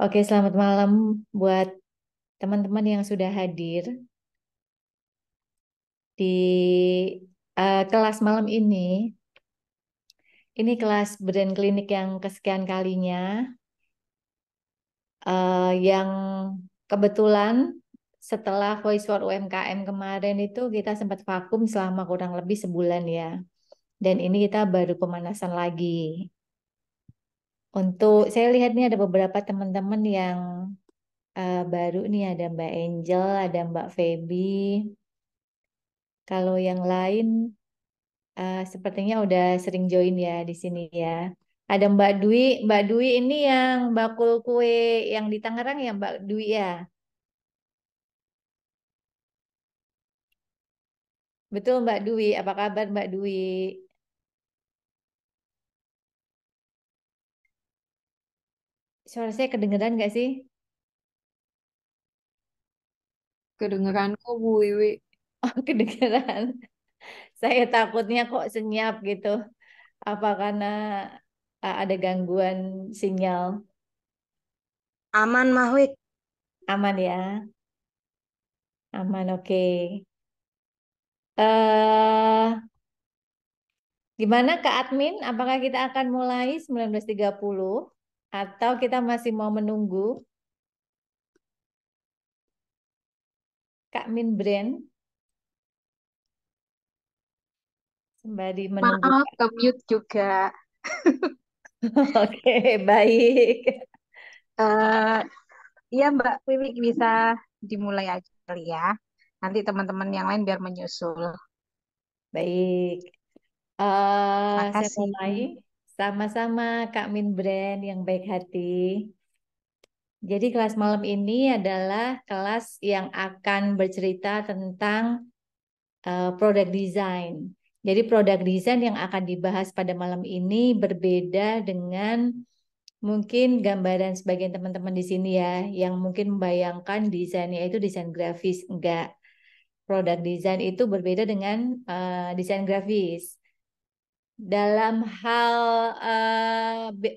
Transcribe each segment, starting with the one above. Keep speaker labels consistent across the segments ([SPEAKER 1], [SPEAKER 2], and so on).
[SPEAKER 1] Oke, selamat malam buat teman-teman yang sudah hadir di kelas malam ini. Ini kelas brand klinik yang kesekian kalinya, yang kebetulan setelah Voice for UMKM kemarin itu kita sempat vakum selama kurang lebih sebulan ya. Dan ini kita baru pemanasan lagi. Untuk saya lihat nih ada beberapa teman-teman yang baru nih, ada Mbak Angel, ada Mbak Feby. Kalau yang lain sepertinya udah sering join ya di sini ya. Ada Mbak Dwi ini yang bakul kue yang di Tangerang ya Mbak Dwi ya. Betul Mbak Dwi, apa kabar Mbak Dwi? Suara saya kedengeran nggak sih?
[SPEAKER 2] Kedengeran kok Bu Wiwi.
[SPEAKER 1] Oh kedengeran. Saya takutnya kok senyap gitu. Apa karena ada gangguan sinyal?
[SPEAKER 2] Aman Mahwik.
[SPEAKER 1] Aman ya, aman oke. Eh Gimana Kak Admin? Apakah kita akan mulai 19.30 atau kita masih mau menunggu Kak Min Brand sembari menunggu
[SPEAKER 2] Maaf,
[SPEAKER 1] Kak.
[SPEAKER 2] ke mute juga.
[SPEAKER 1] Oke, baik.
[SPEAKER 2] eh Iya Mbak Wiwi bisa dimulai aja kali ya. Nanti teman-teman yang lain biar menyusul.
[SPEAKER 1] Baik. Saya
[SPEAKER 2] Makasih.
[SPEAKER 1] mulai sama-sama Kak Min Brand yang baik hati. Jadi kelas malam ini adalah kelas yang akan bercerita tentang product design. Jadi product design yang akan dibahas pada malam ini berbeda dengan mungkin gambaran sebagian teman-teman di sini ya, yang mungkin membayangkan desainnya itu desain grafis. Enggak. Product design itu berbeda dengan desain grafis. Dalam hal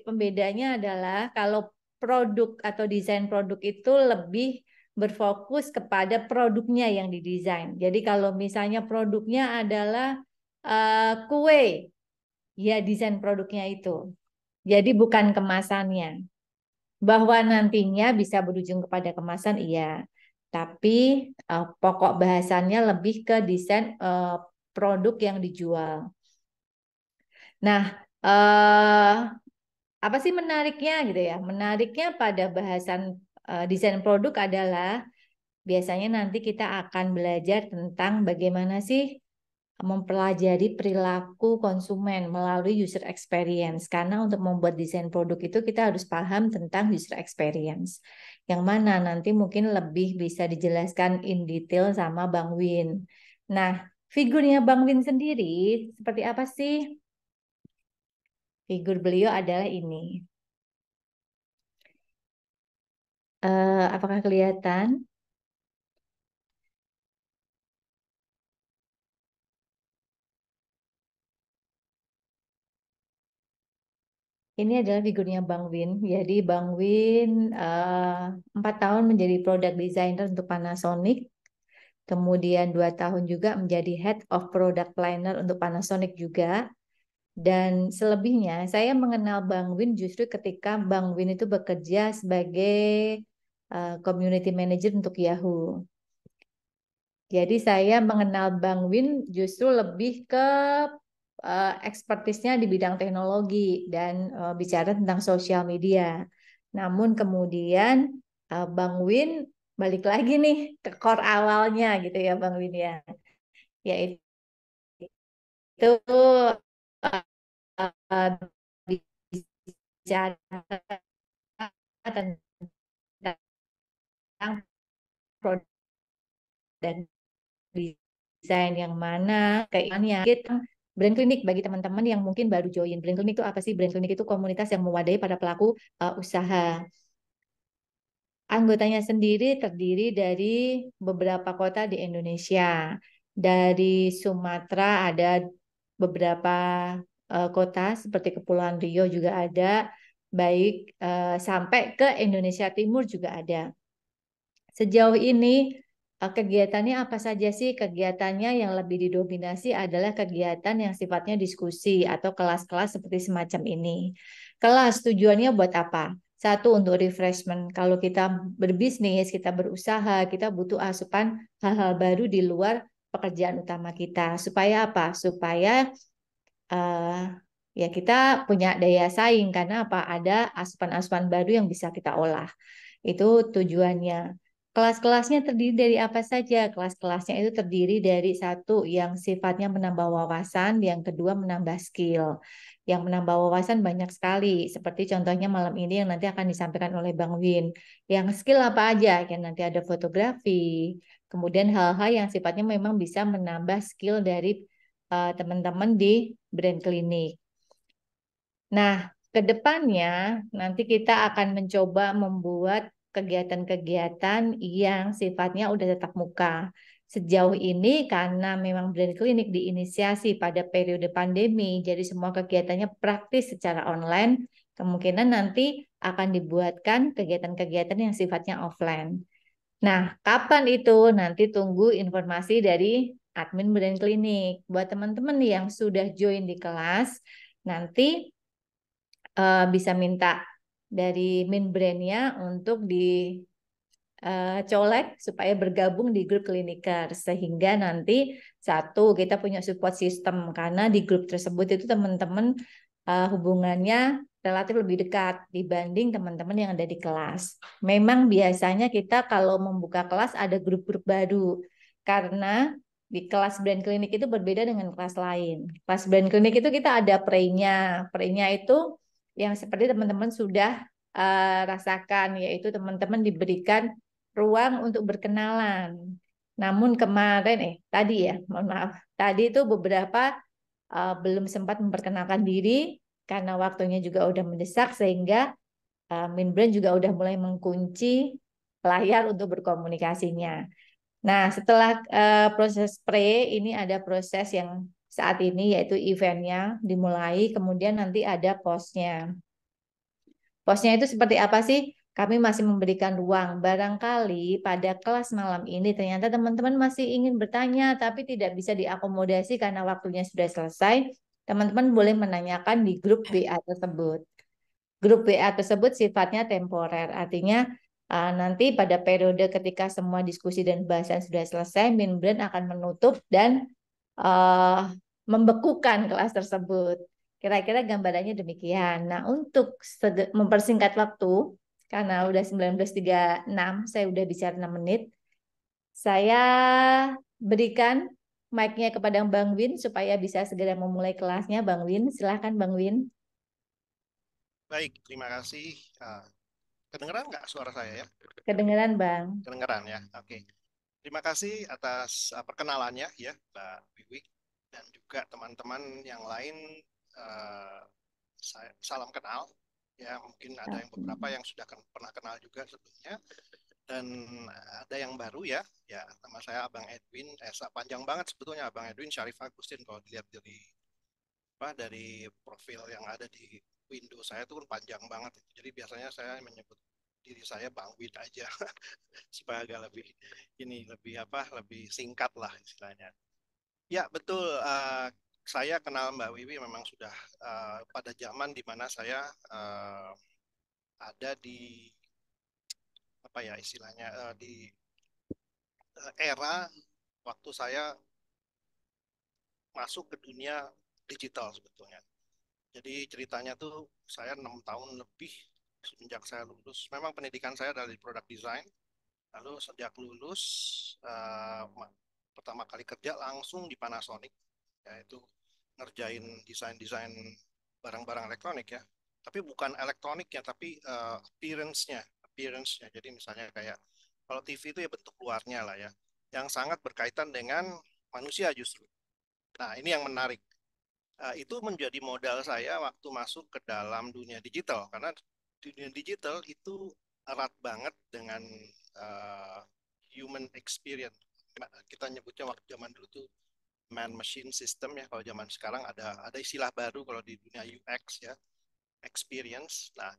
[SPEAKER 1] pembedanya adalah kalau produk atau desain produk itu lebih berfokus kepada produknya yang didesain. Jadi kalau misalnya produknya adalah kue, ya desain produknya itu. Jadi bukan kemasannya. Bahwa nantinya bisa berujung kepada kemasan, iya. Tapi pokok bahasannya lebih ke desain produk yang dijual. Nah, eh, apa sih menariknya gitu ya? Menariknya pada bahasan desain produk adalah biasanya nanti kita akan belajar tentang bagaimana sih mempelajari perilaku konsumen melalui user experience. Karena untuk membuat desain produk itu kita harus paham tentang user experience. Yang mana nanti mungkin lebih bisa dijelaskan in detail sama Bang Win. Nah, figurnya Bang Win sendiri seperti apa sih? Figur beliau adalah ini. Apakah kelihatan? Ini adalah figurnya Bang Win. Jadi Bang Win 4 tahun menjadi product designer untuk Panasonic. Kemudian 2 tahun juga menjadi Head of Product Planner untuk Panasonic juga. Dan selebihnya saya mengenal Bang Win justru ketika Bang Win itu bekerja sebagai Community Manager untuk Yahoo. Jadi saya mengenal Bang Win justru lebih ke ekspertisnya di bidang teknologi dan bicara tentang sosial media. Namun kemudian Bang Win balik lagi nih ke core awalnya gitu ya Bang Win ya, yaitu eh, bicara tentang produk dan desain yang mana keinginannya. Brand klinik bagi teman-teman yang mungkin baru join. Brand klinik itu apa sih? Brand klinik itu komunitas yang mewadai para pelaku usaha. Anggotanya sendiri terdiri dari beberapa kota di Indonesia. Dari Sumatera ada beberapa kota seperti Kepulauan Riau juga ada. baik sampai ke Indonesia Timur juga ada. Sejauh ini kegiatannya apa saja sih? Kegiatannya yang lebih didominasi adalah kegiatan yang sifatnya diskusi atau kelas-kelas seperti semacam ini. Kelas tujuannya buat apa? Satu, untuk refreshment. Kalau kita berbisnis, kita berusaha, kita butuh asupan hal-hal baru di luar pekerjaan utama kita. Supaya apa? Supaya eh, ya kita punya daya saing karena apa? Ada asupan-asupan baru yang bisa kita olah. Itu tujuannya. Kelas-kelasnya terdiri dari apa saja? Kelas-kelasnya itu terdiri dari satu yang sifatnya menambah wawasan, yang kedua menambah skill. Yang menambah wawasan banyak sekali, seperti contohnya malam ini yang nanti akan disampaikan oleh Bang Win. Yang skill apa aja? Yang nanti ada fotografi, kemudian hal-hal yang sifatnya memang bisa menambah skill dari teman-teman di brand klinik. Nah, ke depannya nanti kita akan mencoba membuat kegiatan-kegiatan yang sifatnya udah tatap muka. Sejauh ini karena memang brand klinik diinisiasi pada periode pandemi, jadi semua kegiatannya praktis secara online, kemungkinan nanti akan dibuatkan kegiatan-kegiatan yang sifatnya offline. Nah, kapan itu? Nanti tunggu informasi dari admin brand klinik. Buat teman-teman yang sudah join di kelas, nanti bisa minta dari min brandnya untuk dicolek supaya bergabung di grup kliniker sehingga nanti satu kita punya support system karena di grup tersebut itu teman-teman hubungannya relatif lebih dekat dibanding teman-teman yang ada di kelas. Memang biasanya kita kalau membuka kelas ada grup-grup baru karena di kelas brand klinik itu berbeda dengan kelas lain. Kelas brand klinik itu kita ada pre-nya. Pre-nya itu yang seperti teman-teman sudah rasakan, yaitu teman-teman diberikan ruang untuk berkenalan. Namun kemarin, tadi ya, mohon maaf, tadi itu beberapa belum sempat memperkenalkan diri karena waktunya juga udah mendesak sehingga Minbrand juga udah mulai mengunci layar untuk berkomunikasinya. Nah, setelah proses pre, ini ada proses yang saat ini yaitu eventnya dimulai, kemudian nanti ada postnya. Posnya itu seperti apa sih? Kami masih memberikan ruang. Barangkali pada kelas malam ini ternyata teman-teman masih ingin bertanya, tapi tidak bisa diakomodasi karena waktunya sudah selesai. Teman-teman boleh menanyakan di grup WA tersebut. Grup WA tersebut sifatnya temporer, artinya nanti pada periode ketika semua diskusi dan bahasan sudah selesai, Minbrand akan menutup dan uh, membekukan kelas tersebut. Kira-kira gambarannya demikian. Nah, untuk mempersingkat waktu, karena udah 19.36, saya udah bicara 6 menit, saya berikan mic-nya kepada Bang Win supaya bisa segera memulai kelasnya. Bang Win, silahkan Bang Win.
[SPEAKER 3] Baik, terima kasih. Kedengeran nggak suara saya ya?
[SPEAKER 1] Kedengeran Bang.
[SPEAKER 3] Kedengeran ya. Oke. Terima kasih atas perkenalannya ya, Mbak Wiwi dan juga teman-teman yang lain. eh, salam kenal. Ya, mungkin ada yang beberapa yang sudah pernah kenal juga sebelumnya dan ada yang baru ya. Ya, nama saya Abang Edwin. Panjang banget sebetulnya Abang Edwin Syarif Agustin kalau dilihat dari profil yang ada di Windows saya itu kan panjang banget. Jadi biasanya saya menyebut diri saya Bang Wid aja supaya agak lebih singkat lah istilahnya. Ya betul, saya kenal Mbak Wiwi memang sudah pada zaman di mana saya ada di apa ya istilahnya di era waktu saya masuk ke dunia digital sebetulnya. Jadi ceritanya tuh saya 6 tahun lebih semenjak saya lulus. Memang pendidikan saya dari product design. Lalu sejak lulus pertama kali kerja langsung di Panasonic, yaitu ngerjain desain-desain barang-barang elektronik ya. Tapi bukan elektroniknya, tapi appearance-nya. Jadi misalnya kayak kalau TV itu ya bentuk luarnya lah ya, yang sangat berkaitan dengan manusia justru. Nah ini yang menarik. Itu menjadi modal saya waktu masuk ke dalam dunia digital karena dunia digital itu erat banget dengan uh, human experience. Kita nyebutnya waktu zaman dulu tuh man machine system ya. Kalau zaman sekarang ada istilah baru kalau di dunia UX ya. experience. Nah,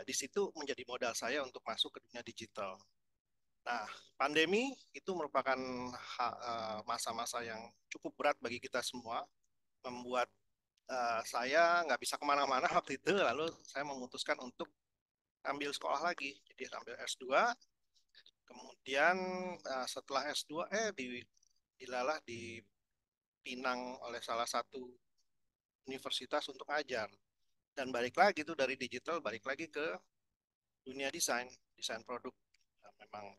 [SPEAKER 3] di situ menjadi modal saya untuk masuk ke dunia digital. Nah, pandemi itu merupakan masa-masa yang cukup berat bagi kita semua, membuat saya nggak bisa kemana-mana waktu itu, lalu saya memutuskan untuk ambil sekolah lagi. Jadi ambil S2, kemudian setelah S2, dilalah dipinang oleh salah satu universitas untuk ngajar. Dan balik lagi tuh dari digital, balik lagi ke dunia desain, desain produk. Nah, memang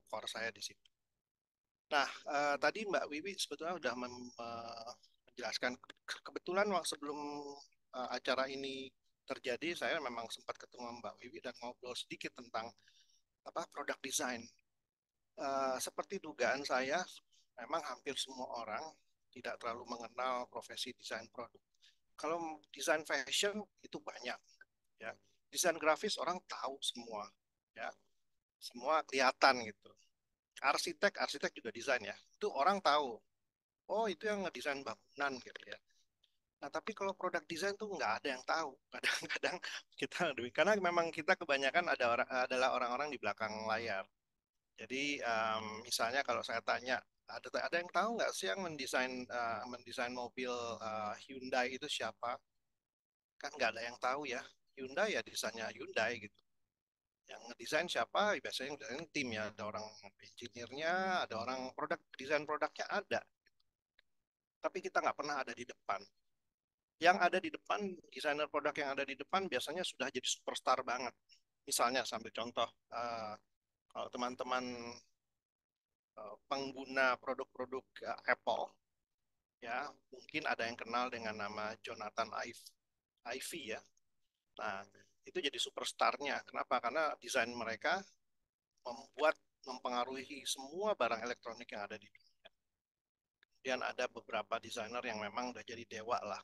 [SPEAKER 3] core saya di situ. Nah, tadi Mbak Wiwi sebetulnya sudah menjelaskan. Kebetulan waktu sebelum acara ini terjadi, saya memang sempat ketemu Mbak Wiwi dan ngobrol sedikit tentang produk desain. Seperti dugaan saya, memang hampir semua orang tidak terlalu mengenal profesi desain produk. Kalau desain fashion itu banyak, ya. Desain grafis orang tahu semua, ya. Semua kelihatan gitu. Arsitek juga desain ya. Itu orang tahu. Oh, itu yang ngedesain bangunan gitu ya. Nah, tapi kalau produk desain tuh nggak ada yang tahu. Kadang-kadang kita, karena memang kita kebanyakan adalah orang-orang di belakang layar. Jadi misalnya kalau saya tanya, ada yang tahu nggak sih yang mendesain mobil Hyundai itu siapa? Kan nggak ada yang tahu ya. Hyundai ya desainnya Hyundai gitu. Yang ngedesain siapa? Biasanya yang desain tim ya. Ada orang engineer-nya, ada orang desain produknya ada. Tapi kita nggak pernah ada di depan. Yang ada di depan, desainer produk yang ada di depan biasanya sudah jadi superstar banget. Misalnya sambil contoh, kalau teman-teman pengguna produk-produk Apple, ya mungkin ada yang kenal dengan nama Jonathan Ive ya. Nah, itu jadi superstarnya. Kenapa? Karena desain mereka mempengaruhi semua barang elektronik yang ada di dunia. Kemudian ada beberapa desainer yang memang udah jadi dewa lah.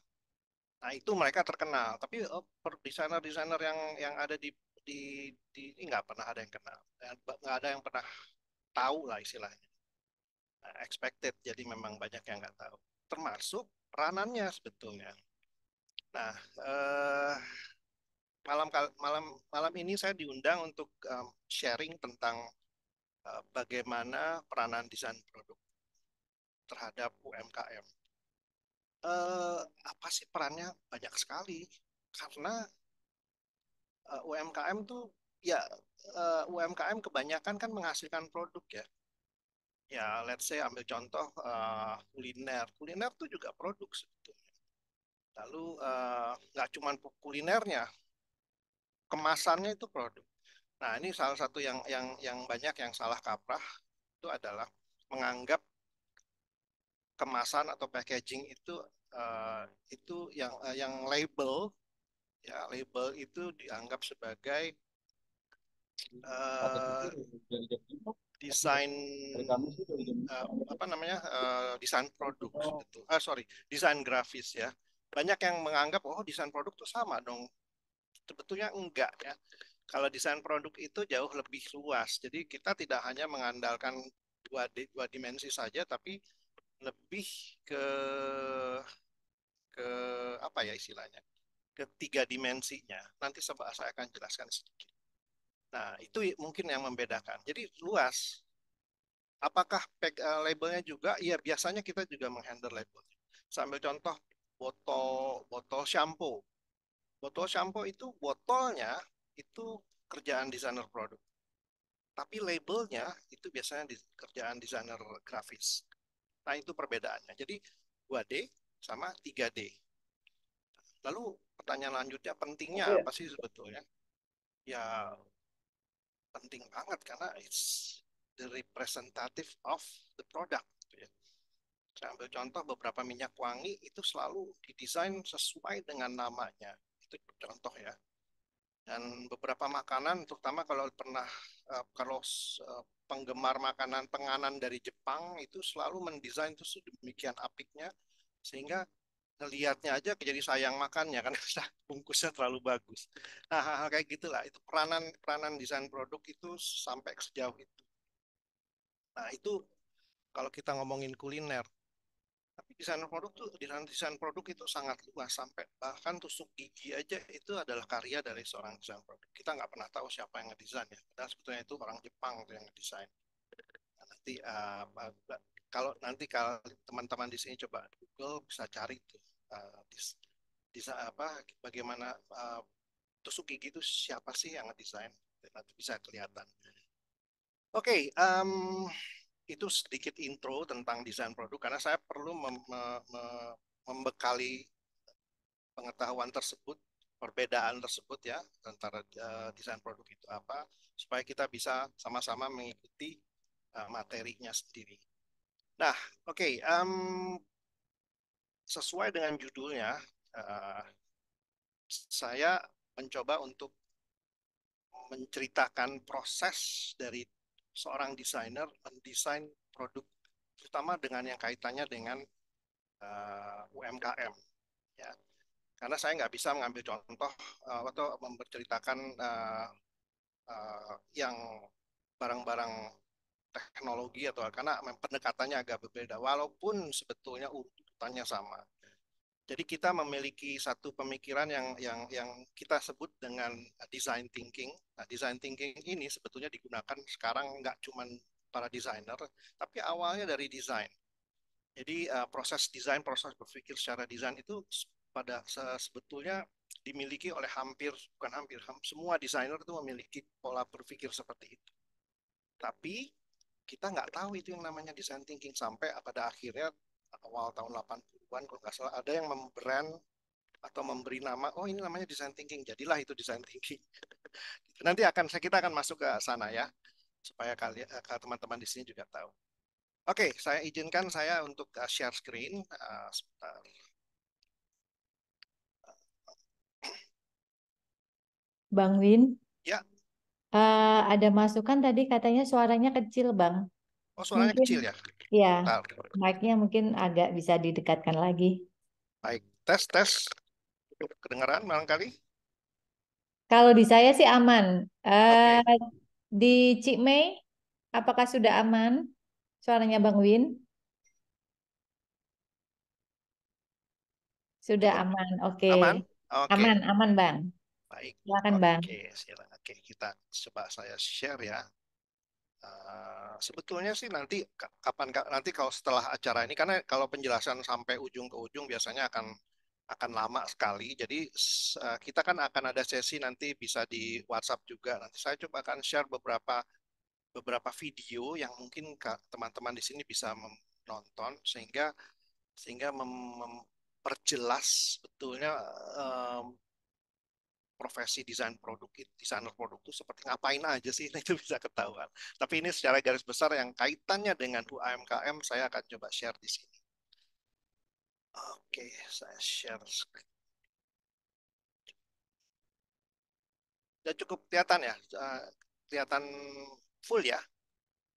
[SPEAKER 3] Nah, itu mereka terkenal. Tapi desainer-desainer yang ada di ini nggak pernah ada yang kenal. Nggak ada yang pernah tahu lah istilahnya. Nah, expected. Jadi memang banyak yang nggak tahu. Termasuk peranannya sebetulnya. Nah, malam malam malam ini saya diundang untuk sharing tentang bagaimana peranan desain produk terhadap UMKM. Apa sih perannya? Banyak sekali. Karena UMKM tuh ya UMKM kebanyakan kan menghasilkan produk ya. Ya, let's say ambil contoh kuliner. Kuliner tuh juga produk sebetulnya. Lalu nggak cuma kulinernya, kemasannya itu produk. Nah, ini salah satu yang banyak yang salah kaprah itu adalah menganggap kemasan atau packaging itu yang label, ya label itu dianggap sebagai uh, desain apa namanya desain produk sebetulnya sorry desain grafis ya. Banyak yang menganggap oh desain produk itu sama dong, sebetulnya enggak ya. Kalau desain produk itu jauh lebih luas, jadi kita tidak hanya mengandalkan dua dimensi saja, tapi lebih ke ke apa ya istilahnya, ketiga dimensinya. Nanti saya akan jelaskan sedikit. Nah, itu mungkin yang membedakan. Jadi luas. Apakah labelnya juga? Iya, biasanya kita juga menghandle labelnya. Sambil contoh botol botol shampoo. Botol shampoo itu botolnya itu kerjaan desainer produk. Tapi labelnya itu biasanya kerjaan desainer grafis. Nah, itu perbedaannya. Jadi 2D sama 3D. Lalu pertanyaan lanjutnya, pentingnya apa sih sebetulnya? Ya penting banget karena it's the representative of the product. Gitu ya. Saya ambil contoh beberapa minyak wangi itu selalu didesain sesuai dengan namanya. Itu contoh ya. Dan beberapa makanan, terutama kalau pernah penggemar makanan penganan dari Jepang itu selalu mendesain itu sedemikian apiknya sehingga ngelihatnya aja jadi sayang makannya kan bungkusnya terlalu bagus. Nah, hal-hal kayak gitulah itu peranan peranan desain produk itu sampai sejauh itu. Nah, itu kalau kita ngomongin kuliner. Tapi desain produk itu sangat luas, sampai bahkan tusuk gigi aja itu adalah karya dari seorang desain produk. Kita nggak pernah tahu siapa yang ngedesain ya. Padahal sebetulnya itu orang Jepang tuh yang ngedesain. Nah, nanti kalau teman-teman di sini coba Google bisa cari tuh bagaimana tusuk gigi itu siapa sih yang ngedesain. Nanti bisa kelihatan. Oke, itu sedikit intro tentang desain produk karena saya perlu membekali pengetahuan tersebut, perbedaan tersebut ya antara desain produk itu apa, supaya kita bisa sama-sama mengikuti materinya sendiri. Nah, oke, sesuai dengan judulnya, saya mencoba untuk menceritakan proses dari seorang desainer mendesain produk, terutama dengan yang kaitannya dengan UMKM. Ya, karena saya nggak bisa mengambil contoh atau menceritakan yang barang-barang teknologi atau karena pendekatannya agak berbeda, walaupun sebetulnya urutannya sama. Jadi kita memiliki satu pemikiran yang kita sebut dengan design thinking. Nah, design thinking ini sebetulnya digunakan sekarang nggak cuma para desainer, tapi awalnya dari desain. Jadi proses berpikir secara desain itu sebetulnya dimiliki oleh semua desainer itu memiliki pola berpikir seperti itu. Tapi kita nggak tahu itu yang namanya design thinking sampai pada akhirnya awal tahun 80-an kalau nggak salah ada yang membrand atau memberi nama, oh ini namanya design thinking, jadilah itu design thinking. Nanti kita akan masuk ke sana ya, supaya teman-teman di sini juga tahu. Oke, saya izinkan saya untuk share screen sebentar.
[SPEAKER 1] Bang Win,
[SPEAKER 3] Ya,
[SPEAKER 1] ada masukan tadi katanya suaranya kecil, Bang.
[SPEAKER 3] oh suaranya
[SPEAKER 1] Mungkin
[SPEAKER 3] kecil ya.
[SPEAKER 1] ya,
[SPEAKER 3] Bentar.
[SPEAKER 1] mic-nya mungkin agak bisa didekatkan lagi.
[SPEAKER 3] Baik, tes. Kedengaran barangkali?
[SPEAKER 1] Kalau di saya sih aman.
[SPEAKER 3] Oke,
[SPEAKER 1] Di Cikmei, apakah sudah aman suaranya Bang Win? Sudah
[SPEAKER 3] cukup
[SPEAKER 1] aman. Oke.
[SPEAKER 3] aman? Oke,
[SPEAKER 1] Aman, aman, Bang.
[SPEAKER 3] baik.
[SPEAKER 1] Silakan, Bang.
[SPEAKER 3] Oke, silakan. Oke, kita coba saya share ya. Sebetulnya sih nanti kalau setelah acara ini karena kalau penjelasan sampai ujung ke ujung biasanya akan lama sekali. Jadi kita kan akan ada sesi nanti bisa di WhatsApp juga. Nanti saya coba akan share beberapa video yang mungkin teman-teman di sini bisa menonton sehingga memperjelas sebetulnya profesi desainer produk itu seperti ngapain aja sih. Nah, itu bisa ketahuan. Tapi ini secara garis besar yang kaitannya dengan UMKM saya akan coba share di sini. Oke, saya share screen. Sudah cukup kelihatan ya? Kelihatan full ya?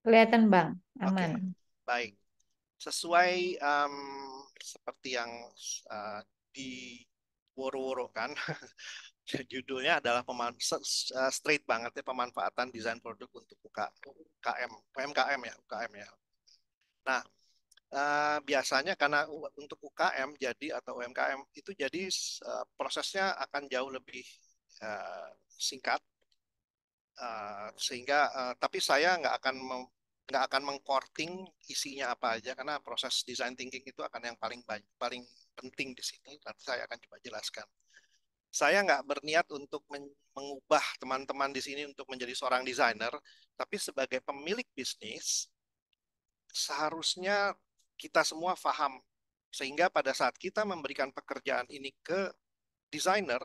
[SPEAKER 1] Kelihatan, Bang.
[SPEAKER 3] Oke,
[SPEAKER 1] Aman.
[SPEAKER 3] baik. Sesuai seperti yang uh, di woro-woro kan, judulnya adalah straight banget ya, pemanfaatan desain produk untuk UMKM ya, UKM ya. Nah, biasanya karena untuk UKM atau UMKM itu jadi prosesnya akan jauh lebih singkat, sehingga tapi saya nggak akan mengkorting isinya apa aja karena proses design thinking itu akan yang paling penting di sini. Nanti saya akan coba jelaskan. Saya nggak berniat untuk mengubah teman-teman di sini untuk menjadi seorang desainer, tapi sebagai pemilik bisnis, seharusnya kita semua paham. Sehingga pada saat kita memberikan pekerjaan ini ke desainer,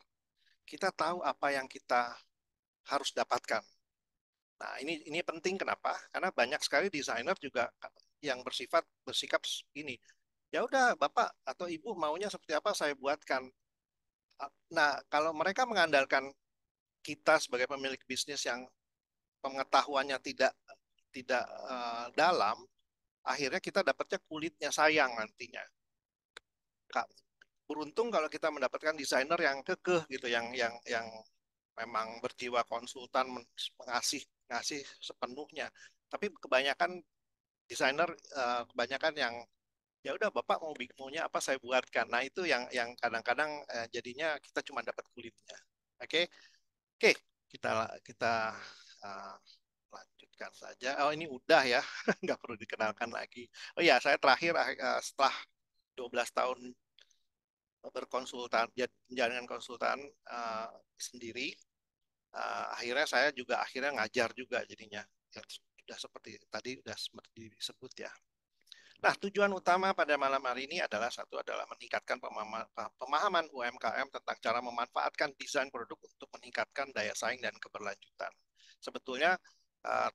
[SPEAKER 3] kita tahu apa yang kita harus dapatkan. Nah, ini penting kenapa? Karena banyak sekali desainer juga yang bersikap ini. Ya udah, Bapak atau Ibu maunya seperti apa saya buatkan. Nah, kalau mereka mengandalkan kita sebagai pemilik bisnis yang pengetahuannya tidak tidak dalam, akhirnya kita dapatnya kulitnya sayang nantinya. Beruntung kalau kita mendapatkan desainer yang kekeh gitu, yang memang berjiwa konsultan, ngasih sepenuhnya. Tapi kebanyakan desainer kebanyakan yang ya udah Bapak maunya apa saya buatkan. Nah itu yang kadang-kadang jadinya kita cuma dapat kulitnya. Oke, oke, kita kita uh, lanjutkan saja. Oh ini udah ya, nggak perlu dikenalkan lagi. Oh ya, saya terakhir setelah 12 tahun berkonsultan, menjalankan konsultan sendiri, akhirnya saya juga akhirnya ngajar juga jadinya. Ya, sudah seperti tadi sudah seperti disebut ya. Nah, tujuan utama pada malam hari ini adalah satu adalah meningkatkan pemahaman UMKM tentang cara memanfaatkan desain produk untuk meningkatkan daya saing dan keberlanjutan. Sebetulnya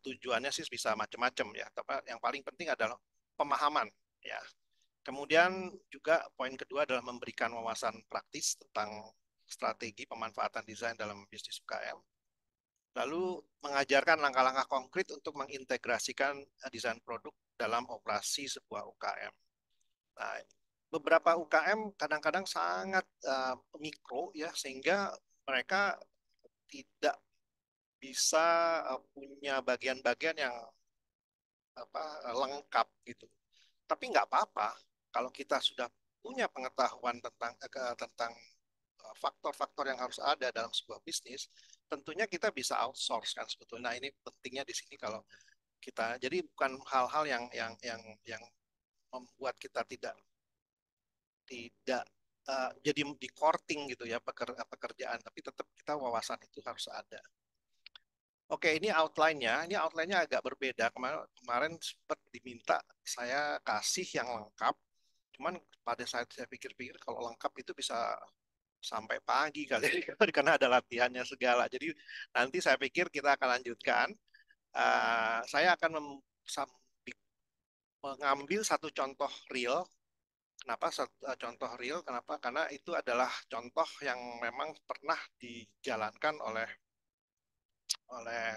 [SPEAKER 3] tujuannya sih bisa macam-macam ya, tapi yang paling penting adalah pemahaman ya. Kemudian juga poin kedua adalah memberikan wawasan praktis tentang strategi pemanfaatan desain dalam bisnis UKM. Lalu mengajarkan langkah-langkah konkret untuk mengintegrasikan desain produk dalam operasi sebuah UKM. Nah, beberapa UKM kadang-kadang sangat mikro ya, sehingga mereka tidak bisa punya bagian-bagian yang lengkap gitu. Tapi nggak apa-apa kalau kita sudah punya pengetahuan tentang faktor-faktor yang harus ada dalam sebuah bisnis, tentunya kita bisa outsource kan sebetulnya. Nah, ini pentingnya di sini kalau kita jadi bukan hal-hal yang membuat kita tidak tidak jadi di courting gitu ya pekerjaan, tapi tetap kita wawasan itu harus ada. Oke, ini outline-nya. Ini outline-nya agak berbeda. Kemarin sempat diminta saya kasih yang lengkap. Cuman pada saat saya pikir-pikir kalau lengkap itu bisa sampai pagi kali karena ada latihannya segala. Jadi nanti saya pikir kita akan lanjutkan. Saya akan mengambil satu contoh real. Kenapa contoh real? Kenapa? Karena itu adalah contoh yang memang pernah dijalankan oleh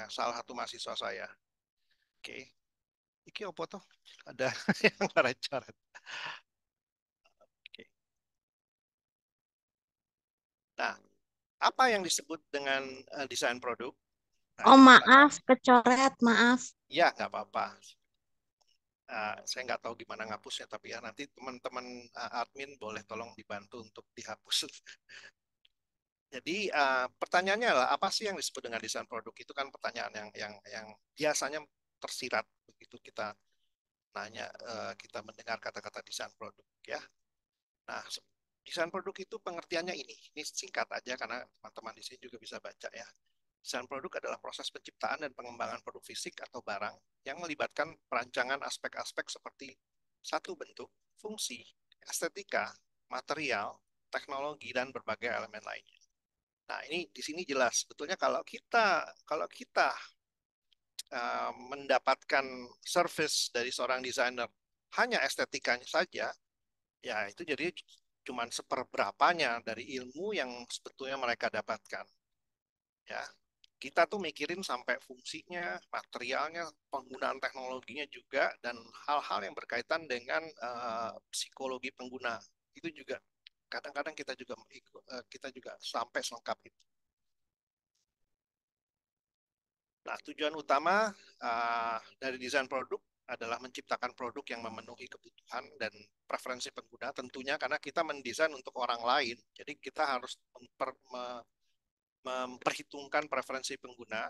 [SPEAKER 3] salah satu mahasiswa saya. Oke, iki apa tuh? Ada yang coret-coret. Oke. Nah, apa yang disebut dengan desain produk? Nah,
[SPEAKER 4] Oh
[SPEAKER 3] ini
[SPEAKER 4] maaf, kecoret, maaf.
[SPEAKER 3] ya nggak apa-apa. Saya nggak tahu gimana ngapusnya, tapi ya nanti teman-teman admin boleh tolong dibantu untuk dihapus. Jadi pertanyaannya adalah apa sih yang disebut dengan desain produk? Itu kan pertanyaan yang biasanya tersirat begitu kita nanya, kita mendengar kata-kata desain produk ya. Nah, desain produk itu pengertiannya ini. Ini singkat aja karena teman-teman di sini juga bisa baca ya. Desain produk adalah proses penciptaan dan pengembangan produk fisik atau barang yang melibatkan perancangan aspek-aspek seperti satu bentuk, fungsi, estetika, material, teknologi, dan berbagai elemen lainnya. Nah, ini di sini jelas. Sebetulnya kalau kita mendapatkan service dari seorang desainer hanya estetikanya saja, ya itu jadi cuman seperberapanya dari ilmu yang sebetulnya mereka dapatkan. Ya, kita tuh mikirin sampai fungsinya, materialnya, penggunaan teknologinya juga, dan hal-hal yang berkaitan dengan psikologi pengguna. Itu juga kadang-kadang kita juga sampai selengkap itu. Nah, tujuan utama dari desain produk adalah menciptakan produk yang memenuhi kebutuhan dan preferensi pengguna, tentunya karena kita mendesain untuk orang lain. Jadi kita harus memperhitungkan preferensi pengguna,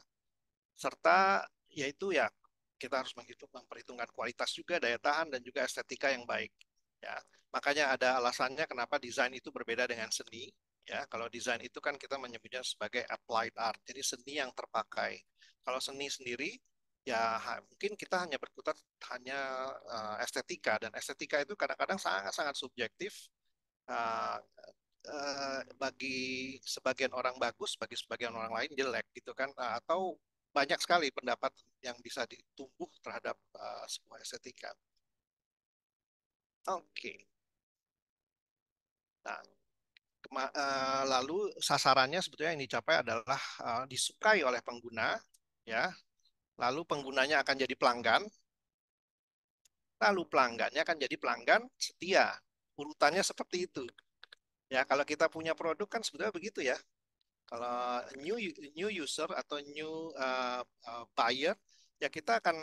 [SPEAKER 3] serta yaitu ya kita harus memperhitungkan kualitas juga, daya tahan, dan juga estetika yang baik. Ya, makanya ada alasannya kenapa desain itu berbeda dengan seni. Ya, kalau desain itu kan kita menyebutnya sebagai applied art, jadi seni yang terpakai. Kalau seni sendiri, ya mungkin kita hanya berkutat hanya estetika, dan estetika itu kadang-kadang sangat-sangat subjektif. Uh, bagi sebagian orang bagus, bagi sebagian orang lain jelek gitu kan. Atau banyak sekali pendapat yang bisa ditumbuh terhadap sebuah estetika. Oke. Nah, lalu sasarannya sebetulnya yang dicapai adalah disukai oleh pengguna, ya. Lalu penggunanya akan jadi pelanggan, lalu pelanggannya akan jadi pelanggan setia. Urutannya seperti itu. Ya, kalau kita punya produk kan sebetulnya begitu ya. Kalau new user atau new buyer, ya kita akan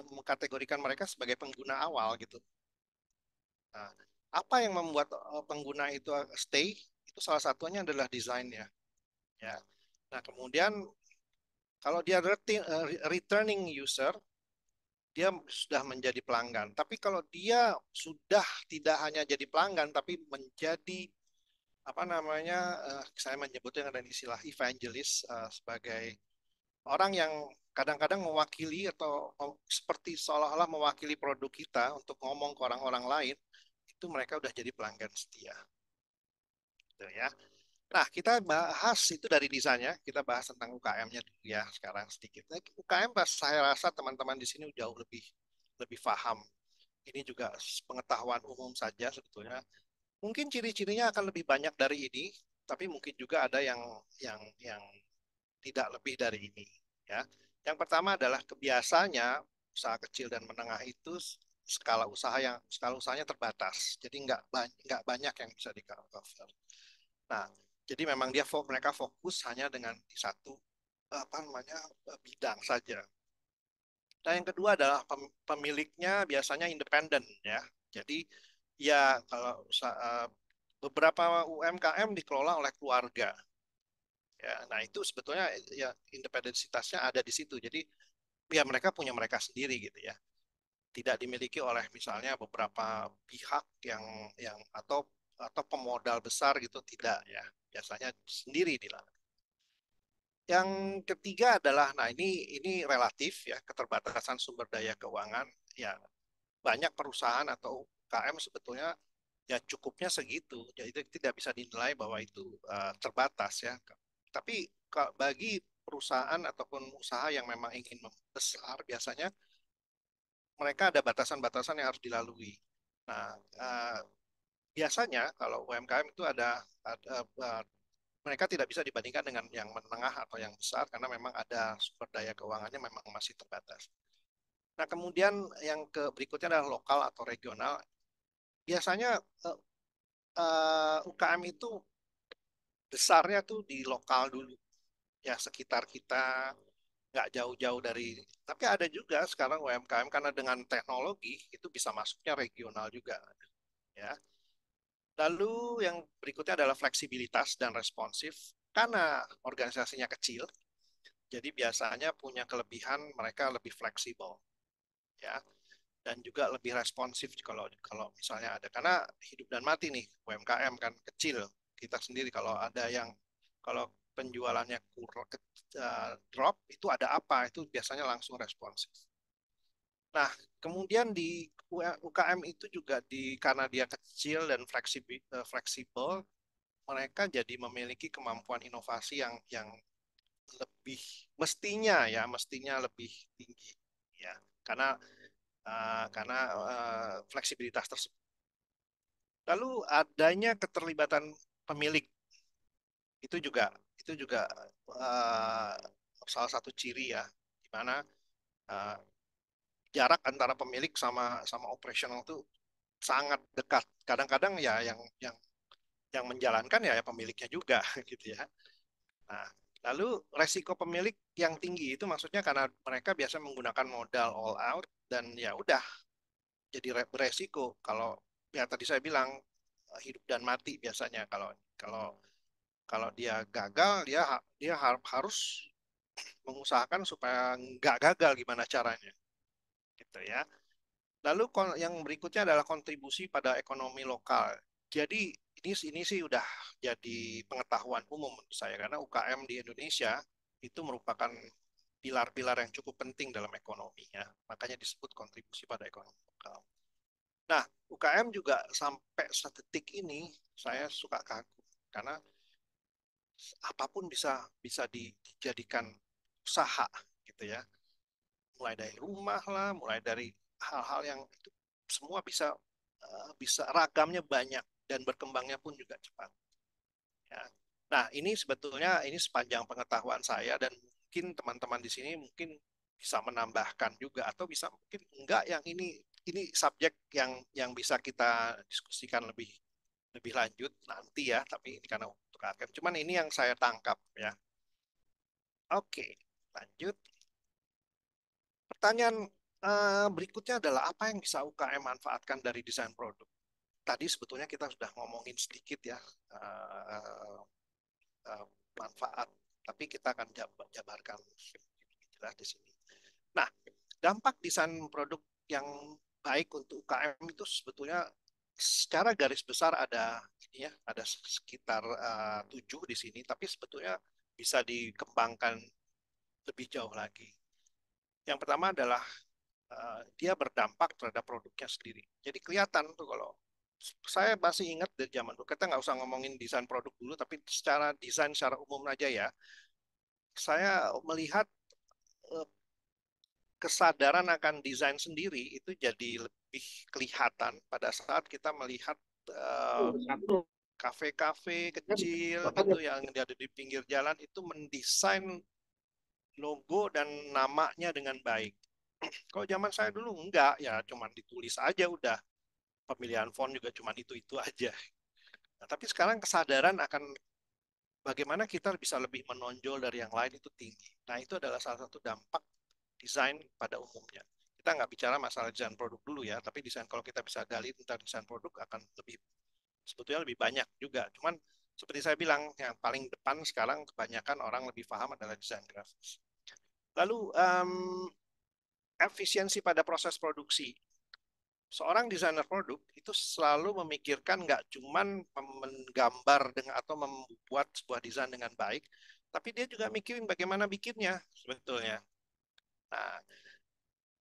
[SPEAKER 3] mengkategorikan mereka sebagai pengguna awal gitu. Nah, apa yang membuat pengguna itu stay? Itu salah satunya adalah desainnya. Ya. Nah, kemudian kalau dia returning user, dia sudah menjadi pelanggan. Tapi kalau dia sudah tidak hanya jadi pelanggan, tapi menjadi apa namanya, saya menyebutnya dengan istilah evangelist, sebagai orang yang kadang-kadang mewakili atau seperti seolah-olah mewakili produk kita untuk ngomong ke orang-orang lain, itu mereka udah jadi pelanggan setia. Gitu ya. Nah, kita bahas itu dari desainnya, kita bahas tentang UKM-nya dulu ya sekarang sedikit. Nah, UKM saya rasa teman-teman di sini jauh lebih lebih paham. Ini juga pengetahuan umum saja sebetulnya. Mungkin ciri-cirinya akan lebih banyak dari ini, tapi mungkin juga ada yang tidak lebih dari ini ya. Yang pertama adalah kebiasaannya usaha kecil dan menengah itu skala usahanya terbatas. Jadi nggak banyak yang bisa di cover. Nah, jadi memang mereka fokus hanya dengan di satu apa namanya bidang saja. Nah, yang kedua adalah pemiliknya biasanya independen ya. Jadi ya kalau beberapa UMKM dikelola oleh keluarga. Ya, nah itu sebetulnya ya independensitasnya ada di situ. Jadi ya mereka punya mereka sendiri gitu ya. Tidak dimiliki oleh misalnya beberapa pihak yang atau pemodal besar gitu tidak ya. Biasanya sendiri di. Yang ketiga adalah, nah ini relatif ya, keterbatasan sumber daya keuangan. Ya, banyak perusahaan atau UKM sebetulnya ya cukupnya segitu. Jadi tidak bisa dinilai bahwa itu terbatas ya. Tapi bagi perusahaan ataupun usaha yang memang ingin membesar, biasanya mereka ada batasan-batasan yang harus dilalui. Nah, biasanya kalau UMKM itu mereka tidak bisa dibandingkan dengan yang menengah atau yang besar karena memang ada sumber daya keuangannya memang masih terbatas. Nah, kemudian yang berikutnya adalah lokal atau regional. Biasanya UKM itu besarnya tuh di lokal dulu, ya sekitar kita, nggak jauh-jauh dari. Tapi ada juga sekarang UMKM karena dengan teknologi itu bisa masuknya regional juga, ya. Lalu yang berikutnya adalah fleksibilitas dan responsif. Karena organisasinya kecil, jadi biasanya punya kelebihan mereka lebih fleksibel, ya, dan juga lebih responsif kalau kalau misalnya ada karena hidup dan mati nih UMKM kan kecil kita sendiri kalau penjualannya drop itu ada apa itu biasanya langsung responsif. Nah, kemudian di UKM itu juga karena dia kecil dan fleksibel, mereka jadi memiliki kemampuan inovasi yang lebih mestinya lebih tinggi ya karena fleksibilitas tersebut. Lalu adanya keterlibatan pemilik itu juga uh, salah satu ciri ya di mana uh, jarak antara pemilik sama sama operasional itu sangat dekat. Kadang-kadang ya yang menjalankan ya pemiliknya juga gitu ya. Nah, lalu resiko pemilik yang tinggi itu maksudnya karena mereka biasa menggunakan modal all out dan ya udah jadi beresiko kalau ya tadi saya bilang hidup dan mati biasanya kalau kalau kalau dia gagal dia harus mengusahakan supaya nggak gagal gimana caranya gitu ya. Lalu yang berikutnya adalah kontribusi pada ekonomi lokal. Jadi ini sih udah jadi pengetahuan umum menurut saya karena UKM di Indonesia itu merupakan pilar-pilar yang cukup penting dalam ekonominya. Makanya disebut kontribusi pada ekonomi lokal. Nah, UKM juga sampai sedetik ini saya suka kagum karena apapun bisa bisa dijadikan usaha gitu ya. Mulai dari rumah lah, mulai dari hal-hal yang itu semua bisa ragamnya banyak dan berkembangnya pun juga cepat. Ya. Nah, ini sebetulnya ini sepanjang pengetahuan saya dan mungkin teman-teman di sini mungkin bisa menambahkan juga atau bisa mungkin enggak yang ini subjek yang bisa kita diskusikan lebih lebih lanjut nanti ya, tapi ini karena untuk akhir. Cuman ini yang saya tangkap ya. Oke, lanjut. Pertanyaan berikutnya adalah apa yang bisa UKM manfaatkan dari desain produk? tadi sebetulnya kita sudah ngomongin sedikit ya uh, uh, manfaat, tapi kita akan jabarkan lebih jelas di sini. Nah, dampak desain produk yang baik untuk UKM itu sebetulnya secara garis besar ada ini ya, ada sekitar 7 di sini, tapi sebetulnya bisa dikembangkan lebih jauh lagi. Yang pertama adalah dia berdampak terhadap produknya sendiri. Jadi kelihatan tuh kalau saya masih ingat dari zaman dulu, kita nggak usah ngomongin desain produk dulu, tapi secara desain secara umum aja ya, saya melihat eh, kesadaran akan desain sendiri itu jadi lebih kelihatan pada saat kita melihat kafe-kafe kecil gitu yang ada di pinggir jalan itu mendesain logo dan namanya dengan baik. Kalau zaman saya dulu enggak, ya cuman ditulis aja udah. Pemilihan font juga cuman itu aja. Nah, tapi sekarang kesadaran akan bagaimana kita bisa lebih menonjol dari yang lain itu tinggi. Nah, itu adalah salah satu dampak desain pada umumnya. Kita nggak bicara masalah desain produk dulu ya, tapi desain kalau kita bisa gali tentang desain produk akan lebih sebetulnya lebih banyak juga. Cuman seperti saya bilang, yang paling depan sekarang kebanyakan orang lebih paham adalah desain grafis. Lalu efisiensi pada proses produksi. Seorang desainer produk itu selalu memikirkan nggak cuman menggambar dengan atau membuat sebuah desain dengan baik, tapi dia juga mikirin bagaimana bikinnya sebetulnya. Nah,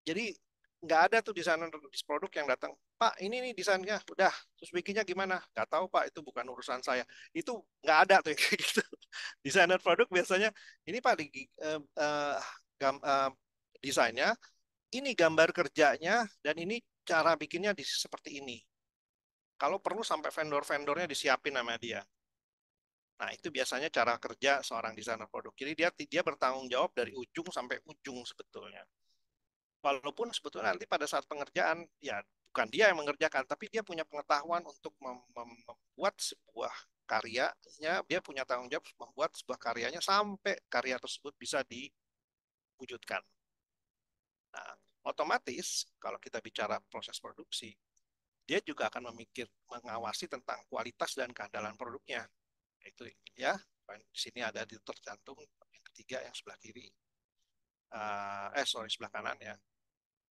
[SPEAKER 3] jadi nggak ada tuh desainer produk yang datang, Pak, ini nih desainnya, udah, terus bikinnya gimana? Nggak tahu Pak, itu bukan urusan saya. Itu nggak ada tuh yang kayak gitu. Desainer produk biasanya, ini Pak, desainnya, ini gambar kerjanya, dan ini cara bikinnya seperti ini. Kalau perlu sampai vendor-vendornya disiapin sama dia. Nah, itu biasanya cara kerja seorang desainer produk. Jadi dia bertanggung jawab dari ujung sampai ujung sebetulnya. Walaupun sebetulnya nanti pada saat pengerjaan, ya bukan dia yang mengerjakan, tapi dia punya pengetahuan untuk membuat sebuah karyanya, dia punya tanggung jawab membuat sebuah karyanya sampai karya tersebut bisa diwujudkan. Nah, otomatis kalau kita bicara proses produksi, dia juga akan mengawasi tentang kualitas dan keandalan produknya. Itu ya, di sini ada di tercantum yang ketiga yang sebelah kiri. Sebelah kanan ya.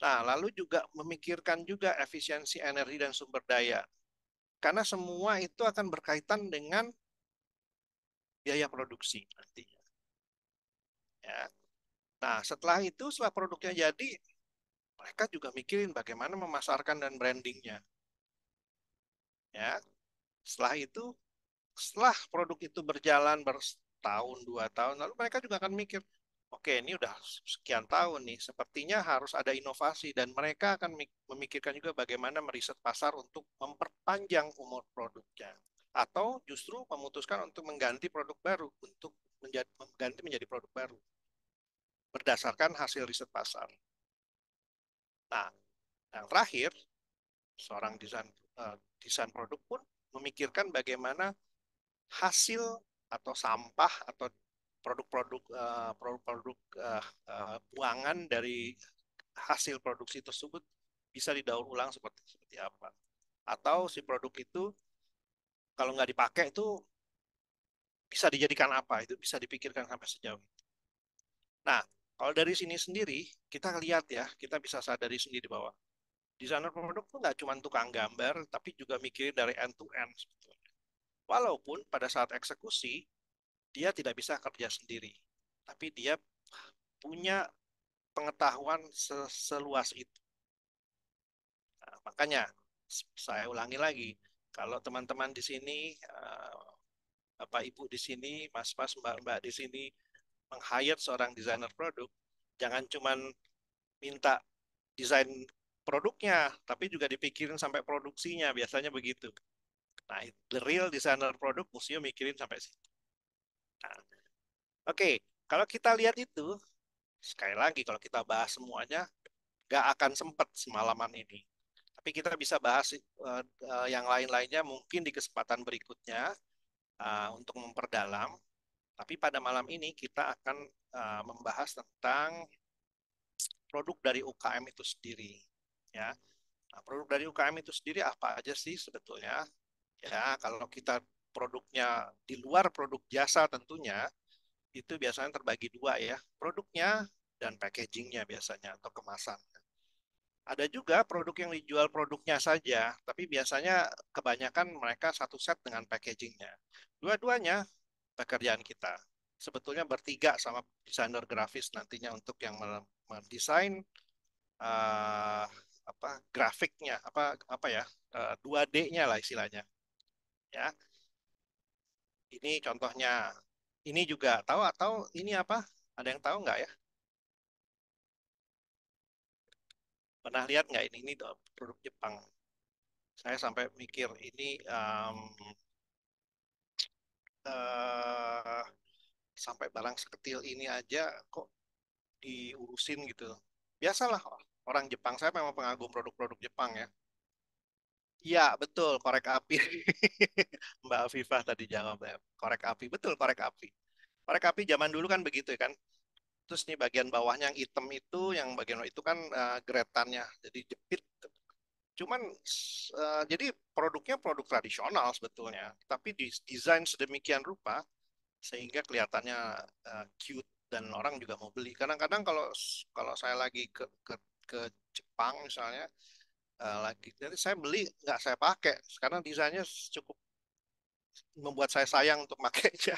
[SPEAKER 3] Nah, lalu juga memikirkan juga efisiensi energi dan sumber daya. Karena semua itu akan berkaitan dengan biaya produksi nantinya. Ya. Nah, setelah produknya jadi, mereka juga mikirin bagaimana memasarkan dan brandingnya. Ya. Setelah itu, setelah produk itu berjalan bertahun, 2 tahun, lalu mereka juga akan mikir, oke, ini udah sekian tahun nih, sepertinya harus ada inovasi dan mereka akan memikirkan juga bagaimana meriset pasar untuk memperpanjang umur produknya atau justru memutuskan untuk mengganti produk baru untuk mengganti menjadi produk baru berdasarkan hasil riset pasar. Nah, yang terakhir, seorang desain produk pun memikirkan bagaimana hasil atau sampah atau produk-produk buangan dari hasil produksi tersebut bisa didaur ulang seperti apa, atau si produk itu kalau nggak dipakai itu bisa dijadikan apa, itu bisa dipikirkan sampai sejauh itu. Nah, kalau dari sini sendiri kita lihat ya, kita bisa sadari sendiri bahwa desainer produk itu nggak cuma tukang gambar, tapi juga mikirin dari end to end sebetulnya. Walaupun pada saat eksekusi dia tidak bisa kerja sendiri, tapi dia punya pengetahuan seluas itu. Nah, makanya saya ulangi lagi, kalau teman-teman di sini, Bapak Ibu di sini, Mas-mas, Mbak-mbak di sini meng-hire seorang desainer produk, jangan cuma minta desain produknya, tapi juga dipikirin sampai produksinya, biasanya begitu. Nah, the real designer produk mesti mikirin sampai situ. Nah, oke, kalau kita lihat itu, sekali lagi kalau kita bahas semuanya, nggak akan sempat semalaman ini. Tapi kita bisa bahas yang lain-lainnya mungkin di kesempatan berikutnya untuk memperdalam. Tapi pada malam ini kita akan membahas tentang produk dari UKM itu sendiri. Ya, Nah, produk dari UKM itu sendiri apa aja sih sebetulnya? Ya, kalau kita produknya di luar produk jasa tentunya, itu biasanya terbagi dua ya, produknya dan packagingnya biasanya atau kemasan. Ada juga produk yang dijual produknya saja, tapi biasanya kebanyakan mereka satu set dengan packagingnya. Dua-duanya pekerjaan kita. Sebetulnya bertiga sama desainer grafis nantinya untuk yang mendesain eh, apa grafiknya, apa apa ya 2D-nya lah istilahnya. Ya, ini contohnya. Ini juga tahu atau ini apa? Ada yang tahu nggak ya? Pernah lihat nggak ini? Ini produk Jepang. Saya sampai mikir ini eh, sampai barang sekecil ini aja kok diurusin gitu. Biasalah orang Jepang. Saya memang pengagum produk-produk Jepang ya. Iya, betul, korek api. Mbak Afifah tadi jawab ya. Korek api, betul korek api. Korek api zaman dulu kan begitu ya kan. Terus nih bagian bawahnya yang hitam itu, yang bagian bawah itu kan gretannya, jadi jepit. Cuman jadi produknya produk tradisional sebetulnya, tapi desain sedemikian rupa sehingga kelihatannya cute dan orang juga mau beli. Kadang-kadang kalau kalau saya lagi ke Jepang misalnya, lagi jadi saya beli nggak saya pakai karena desainnya cukup membuat saya sayang untuk makainya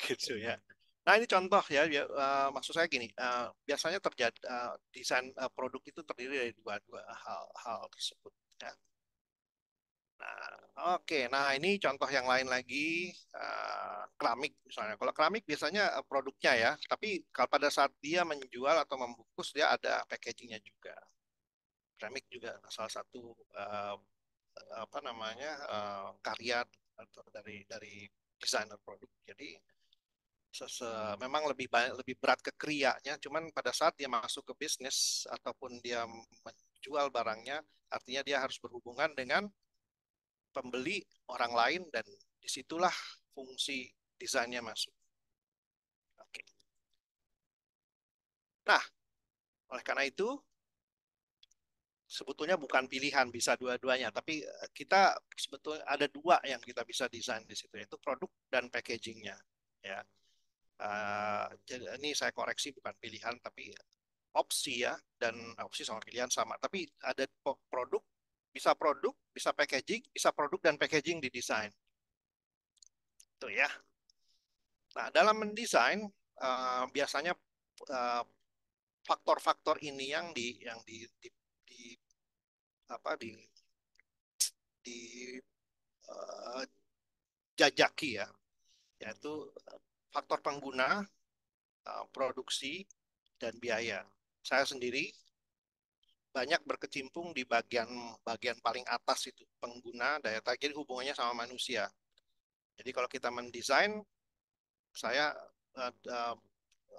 [SPEAKER 3] gitu ya. Nah ini contoh ya, maksud saya gini, biasanya terjadi desain produk itu terdiri dari dua hal tersebut. Ya. Nah, oke, nah ini contoh yang lain lagi, keramik misalnya. Kalau keramik biasanya produknya ya, tapi kalau pada saat dia menjual atau membungkus dia ada packagingnya juga. Keramik juga salah satu apa namanya karya atau dari desainer produk. Jadi memang lebih berat ke krianya, cuman pada saat dia masuk ke bisnis ataupun dia menjual barangnya, artinya dia harus berhubungan dengan pembeli orang lain dan disitulah fungsi desainnya masuk. Oke. Nah, oleh karena itu sebetulnya bukan pilihan bisa dua-duanya, tapi kita sebetulnya ada dua yang kita bisa desain di situ, yaitu produk dan packagingnya. Ya, jadi ini saya koreksi bukan pilihan tapi opsi ya, dan opsi sama pilihan sama. Tapi ada produk, bisa packaging, bisa produk dan packaging di desain. Itu ya. Nah, dalam mendesain biasanya uh, faktor-faktor ini yang di apa di uh, jajaki ya, yaitu faktor pengguna, produksi dan biaya. Saya sendiri banyak berkecimpung di bagian bagian paling atas itu pengguna daya tarik, jadi hubungannya sama manusia. Jadi kalau kita mendesain, saya uh, uh,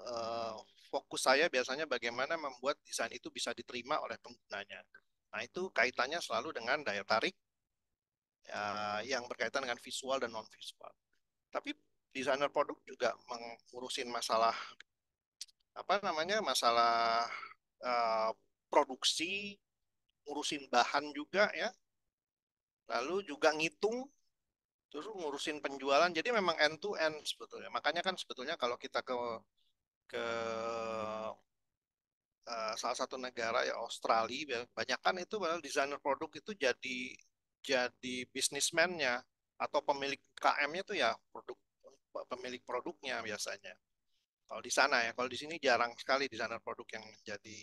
[SPEAKER 3] uh, fokus saya biasanya bagaimana membuat desain itu bisa diterima oleh penggunanya. Nah itu kaitannya selalu dengan daya tarik yang berkaitan dengan visual dan non visual. Tapi desainer produk juga mengurusin masalah apa namanya masalah uh, produksi, ngurusin bahan juga ya, lalu juga ngitung, terus ngurusin penjualan. Jadi memang end to end sebetulnya. Makanya kan sebetulnya kalau kita ke salah satu negara ya Australia, banyak kan itu padahal desainer produk itu jadi bisnismennya atau pemilik KM-nya itu ya pemilik produknya biasanya. Kalau di sana ya, kalau di sini jarang sekali desainer produk yang jadi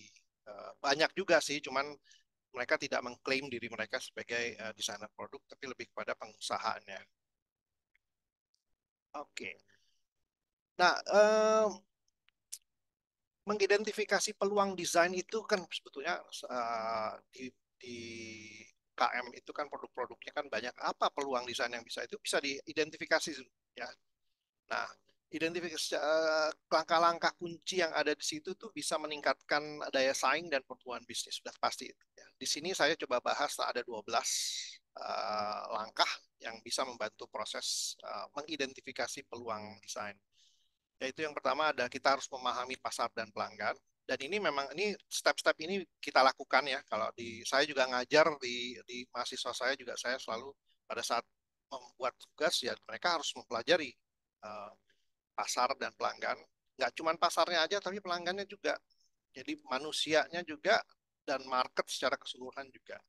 [SPEAKER 3] banyak juga sih, cuman mereka tidak mengklaim diri mereka sebagai desainer produk, tapi lebih kepada pengusahaannya. Oke. Nah, mengidentifikasi peluang desain itu kan sebetulnya di KM itu kan produk-produknya kan banyak. Apa peluang desain yang itu bisa diidentifikasi ya. Nah, identifikasi langkah-langkah kunci yang ada di situ tuh bisa meningkatkan daya saing dan pertumbuhan bisnis sudah pasti itu ya. Di sini saya coba bahas ada 12 langkah yang bisa membantu proses mengidentifikasi peluang desain. Yaitu yang pertama ada kita harus memahami pasar dan pelanggan. Dan ini memang ini step-step ini kita lakukan ya. Kalau di saya juga ngajar di mahasiswa saya juga saya selalu pada saat membuat tugas ya mereka harus mempelajari eh, pasar dan pelanggan. Nggak cuma pasarnya aja tapi pelanggannya juga. Jadi manusianya juga dan market secara keseluruhan juga.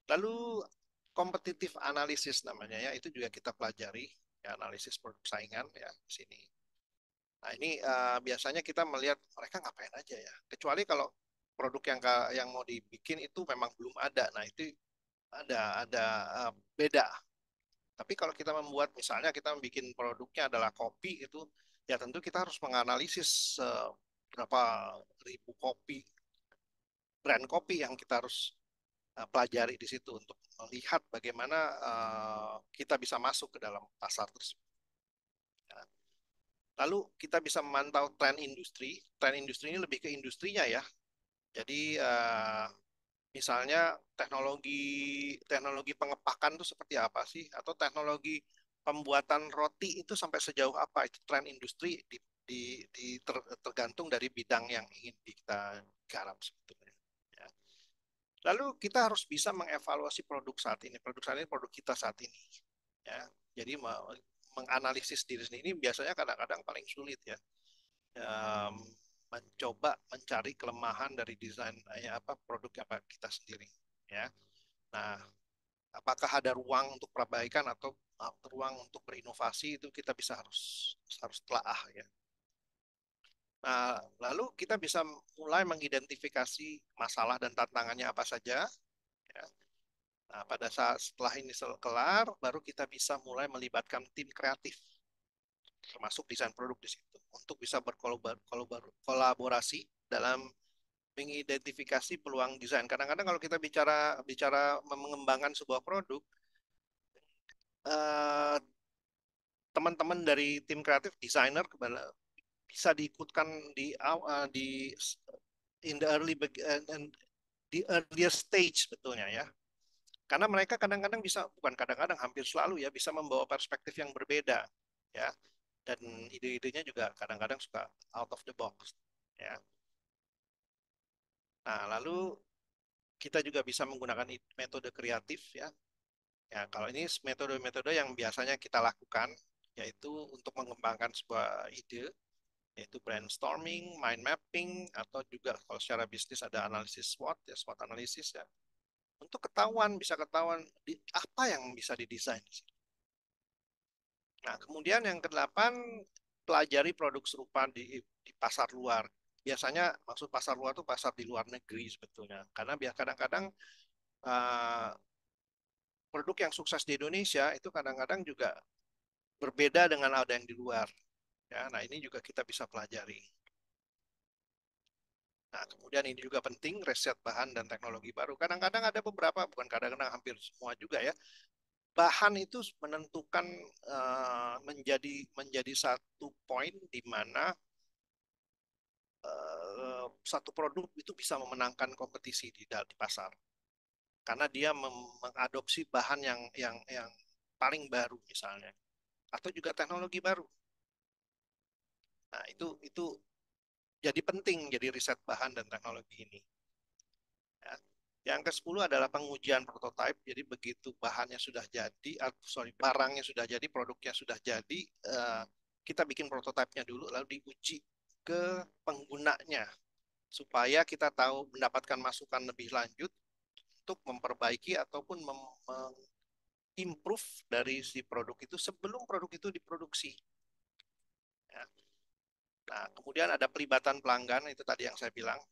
[SPEAKER 3] Lalu kompetitif analisis namanya ya itu juga kita pelajari ya analisis produk saingan ya di sini. Nah, ini biasanya kita melihat mereka ngapain aja ya. Kecuali kalau produk yang mau dibikin itu memang belum ada. Nah, itu ada beda. Tapi kalau kita membuat misalnya kita bikin produknya adalah kopi itu ya tentu kita harus menganalisis berapa ribu kopi brand kopi yang kita harus pelajari di situ untuk melihat bagaimana kita bisa masuk ke dalam pasar tersebut. Ya. Lalu kita bisa memantau tren industri. Tren industri ini lebih ke industrinya ya. Jadi misalnya teknologi teknologi pengepakan itu seperti apa sih? Atau teknologi pembuatan roti itu sampai sejauh apa? Itu tren industri tergantung dari bidang yang ingin kita garap sebetulnya. Ya. Lalu kita harus bisa mengevaluasi produk saat ini. Produk saat ini produk kita saat ini. Ya. Jadi menganalisis diri sendiri ini biasanya kadang-kadang paling sulit ya. Em, mencoba mencari kelemahan dari desain ya apa produk yang kita sendiri ya. Nah, apakah ada ruang untuk perbaikan atau ruang untuk berinovasi itu kita bisa harus telaah ya. Nah, lalu kita bisa mulai mengidentifikasi masalah dan tantangannya apa saja ya. Nah, pada saat setelah ini kelar baru kita bisa mulai melibatkan tim kreatif termasuk desain produk di situ untuk bisa berkolaborasi dalam mengidentifikasi peluang desain. Kadang-kadang kalau kita bicara bicara mengembangkan sebuah produk, eh, teman-teman dari tim kreatif, desainer bisa diikutkan di in the di earlier stage betulnya ya. Karena mereka kadang-kadang bisa bukan kadang-kadang hampir selalu ya bisa membawa perspektif yang berbeda ya. Dan ide-idenya juga kadang-kadang suka out of the box ya. Nah, lalu kita juga bisa menggunakan metode kreatif ya. Ya, kalau ini metode-metode yang biasanya kita lakukan yaitu untuk mengembangkan sebuah ide yaitu brainstorming, mind mapping atau juga kalau secara bisnis ada analisis SWOT ya SWOT analisis ya. Untuk bisa ketahuan apa yang bisa didesain di sini. Nah, kemudian yang kedelapan pelajari produk serupa di pasar luar. Biasanya maksud pasar luar itu pasar di luar negeri sebetulnya. Karena kadang-kadang uh, produk yang sukses di Indonesia itu kadang-kadang juga berbeda dengan ada yang di luar. Ya, nah ini juga kita bisa pelajari. Nah, kemudian ini juga penting riset bahan dan teknologi baru. Kadang-kadang ada beberapa, bukan kadang-kadang hampir semua juga ya. Bahan itu menentukan menjadi satu poin di mana satu produk itu bisa memenangkan kompetisi di pasar karena dia mengadopsi bahan yang paling baru misalnya atau juga teknologi baru. Nah, itu jadi penting jadi riset bahan dan teknologi ini. Ya. Yang ke-10 adalah pengujian prototipe. Jadi begitu bahannya sudah jadi, barangnya sudah jadi, produknya sudah jadi, kita bikin prototipenya dulu, lalu diuji ke penggunanya supaya kita tahu mendapatkan masukan lebih lanjut untuk memperbaiki ataupun improve dari si produk itu sebelum produk itu diproduksi. Ya. Nah, kemudian ada pelibatan pelanggan, itu tadi yang saya bilang.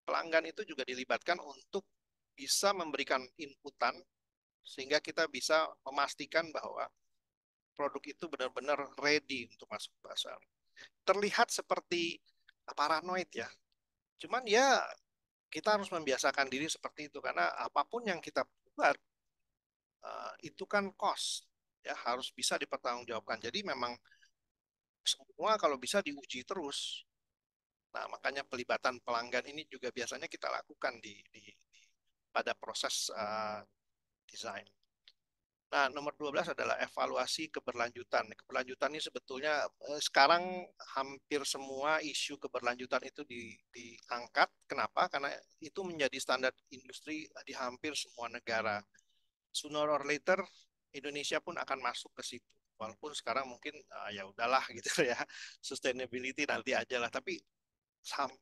[SPEAKER 3] Pelanggan itu juga dilibatkan untuk bisa memberikan inputan sehingga kita bisa memastikan bahwa produk itu benar-benar ready untuk masuk ke pasar. Terlihat seperti paranoid ya. Cuman ya kita harus membiasakan diri seperti itu karena apapun yang kita buat itu kan cost ya harus bisa dipertanggungjawabkan. Jadi memang semua kalau bisa diuji terus. Nah, makanya pelibatan pelanggan ini juga biasanya kita lakukan pada proses desain. Nah, nomor 12 adalah evaluasi keberlanjutan. Keberlanjutan ini sebetulnya sekarang hampir semua isu keberlanjutan itu diangkat. Kenapa? Karena itu menjadi standar industri di hampir semua negara. Sooner or later Indonesia pun akan masuk ke situ. Walaupun sekarang mungkin ya udahlah gitu ya, sustainability nanti aja lah. Tapi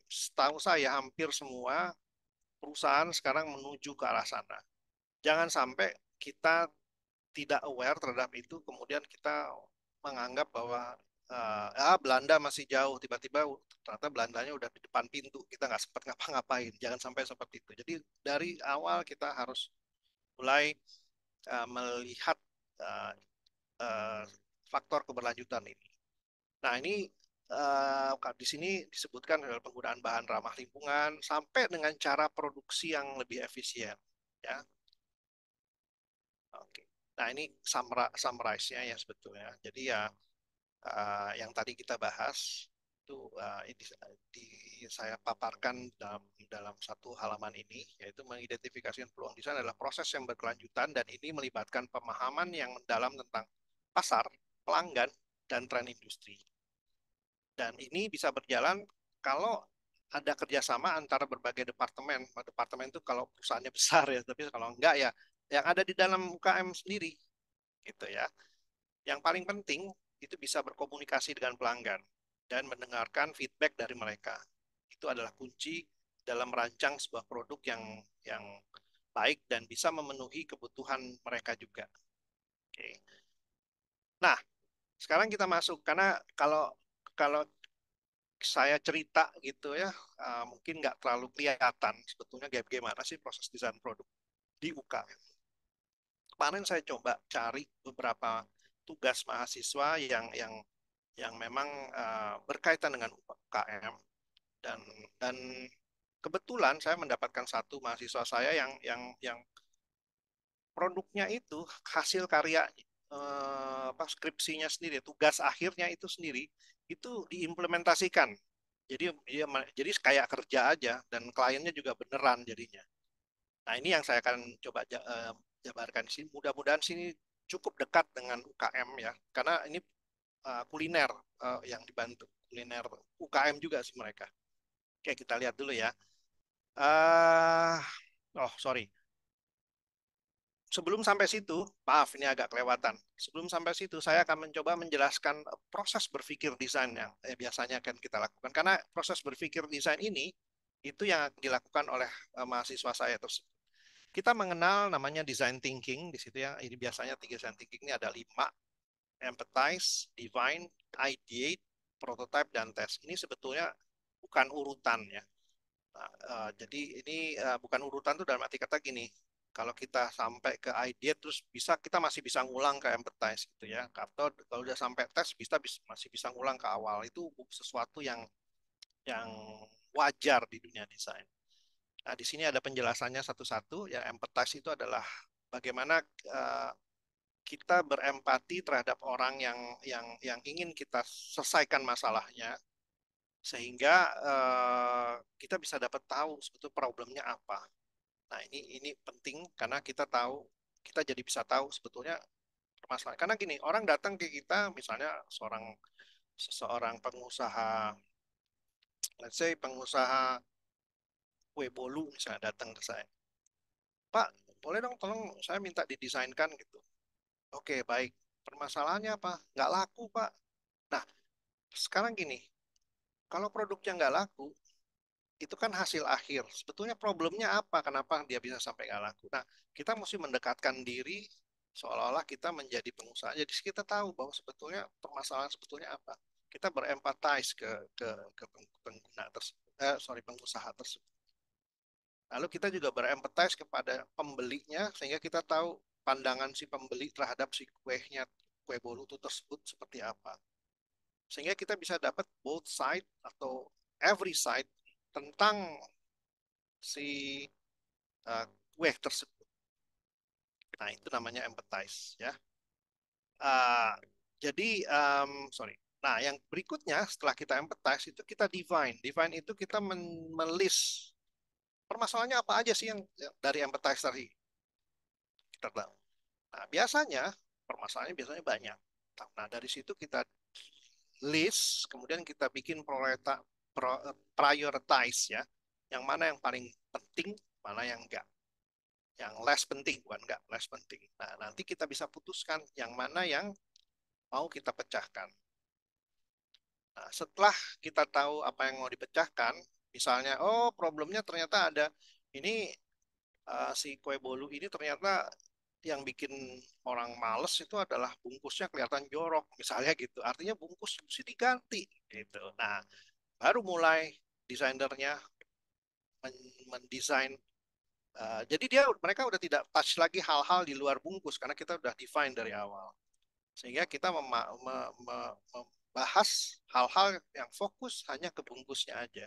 [SPEAKER 3] setahu saya hampir semua perusahaan sekarang menuju ke arah sana. Jangan sampai kita tidak aware terhadap itu, kemudian kita menganggap bahwa Belanda masih jauh, tiba-tiba ternyata Belandanya udah di depan pintu, kita nggak sempat ngapa-ngapain. Jangan sampai seperti itu. Jadi dari awal kita harus mulai melihat uh, uh, faktor keberlanjutan ini. Nah, ini di sini disebutkan adalah penggunaan bahan ramah lingkungan sampai dengan cara produksi yang lebih efisien, ya. Oke. Nah, ini summarize-nya ya sebetulnya. Jadi ya yang tadi kita bahas itu saya paparkan dalam satu halaman ini, yaitu mengidentifikasi peluang desain adalah proses yang berkelanjutan dan ini melibatkan pemahaman yang mendalam tentang pasar, pelanggan, dan tren industri. Dan ini bisa berjalan kalau ada kerjasama antara berbagai departemen. Departemen itu kalau perusahaannya besar ya, tapi kalau enggak ya yang ada di dalam UKM sendiri, gitu ya. Yang paling penting itu bisa berkomunikasi dengan pelanggan dan mendengarkan feedback dari mereka. Itu adalah kunci dalam merancang sebuah produk yang baik dan bisa memenuhi kebutuhan mereka juga. Oke. Nah, sekarang kita masuk karena kalau kalau saya cerita gitu ya, mungkin nggak terlalu kelihatan sebetulnya bagaimana sih proses desain produk di UKM. Kemarin saya coba cari beberapa tugas mahasiswa yang memang berkaitan dengan UKM dan kebetulan saya mendapatkan satu mahasiswa saya yang produknya itu hasil karya skripsinya sendiri, tugas akhirnya itu sendiri itu diimplementasikan. Jadi kayak kerja aja dan kliennya juga beneran jadinya. Nah, ini yang saya akan coba jabarkan di sini. Mudah-mudahan sini cukup dekat dengan UKM ya, karena ini kuliner yang dibantu. Kuliner UKM juga sih mereka. Oke, kita lihat dulu ya. Uh, oh, sorry. Sebelum sampai situ, maaf ini agak kelewatan. Sebelum sampai situ, saya akan mencoba menjelaskan proses berpikir desain yang biasanya akan kita lakukan. Karena proses berpikir desain ini, itu yang dilakukan oleh mahasiswa saya tersebut. Kita mengenal namanya design thinking di situ ya. Ini biasanya design thinking ini ada 5: empathize, define, ideate, prototype, dan test. Ini sebetulnya bukan urutan ya. Nah, jadi ini bukan urutan tuh dalam arti kata gini. Kalau kita sampai ke ideate terus kita masih bisa ngulang ke empathize gitu ya. Atau kalau udah sampai test masih bisa ngulang ke awal. Itu sesuatu yang wajar di dunia desain. Nah, di sini ada penjelasannya satu-satu. Ya, empathize itu adalah bagaimana kita berempati terhadap orang yang ingin kita selesaikan masalahnya, sehingga kita bisa dapat tahu sebetulnya problemnya apa. Nah, ini penting karena kita jadi bisa tahu sebetulnya permasalahan. Karena gini, orang datang ke kita, misalnya seseorang pengusaha, let's say pengusaha kue bolu misalnya datang ke saya, Pak, boleh dong tolong saya minta didesainkan gitu. Oke, baik. Permasalahannya apa? Nggak laku, Pak. Nah, sekarang gini, kalau produknya nggak laku, itu kan hasil akhir. Sebetulnya problemnya apa? Kenapa dia bisa sampai nggak laku? Nah, kita mesti mendekatkan diri seolah-olah kita menjadi pengusaha. Jadi kita tahu bahwa sebetulnya permasalahan sebetulnya apa. Kita berempatize ke pengguna tersebut, pengusaha tersebut. Lalu kita juga berempatize kepada pembelinya sehingga kita tahu pandangan si pembeli terhadap si kue bolu itu tersebut seperti apa. Sehingga kita bisa dapat both side atau every side tentang si kue tersebut. Nah, itu namanya empathize ya. Uh, jadi sorry. Nah, yang berikutnya setelah kita empathize itu kita define. Define itu kita melis permasalahannya apa aja sih yang dari empathize tadi. Kita tahu. Nah, biasanya permasalahannya biasanya banyak. Nah, dari situ kita list, kemudian kita bikin prioritize ya. Yang mana yang paling penting, mana yang enggak. Yang less penting, bukan enggak, less penting. Nah, nanti kita bisa putuskan yang mana yang mau kita pecahkan. Nah, setelah kita tahu apa yang mau dipecahkan, misalnya, oh problemnya ternyata ada, ini si kue bolu ini ternyata yang bikin orang males itu adalah bungkusnya kelihatan jorok, misalnya gitu. Artinya bungkus mesti diganti, gitu. Nah, baru mulai desainernya mendesain. Jadi mereka udah tidak touch lagi hal-hal di luar bungkus karena kita udah define dari awal. Sehingga kita membahas hal-hal yang fokus hanya ke bungkusnya aja.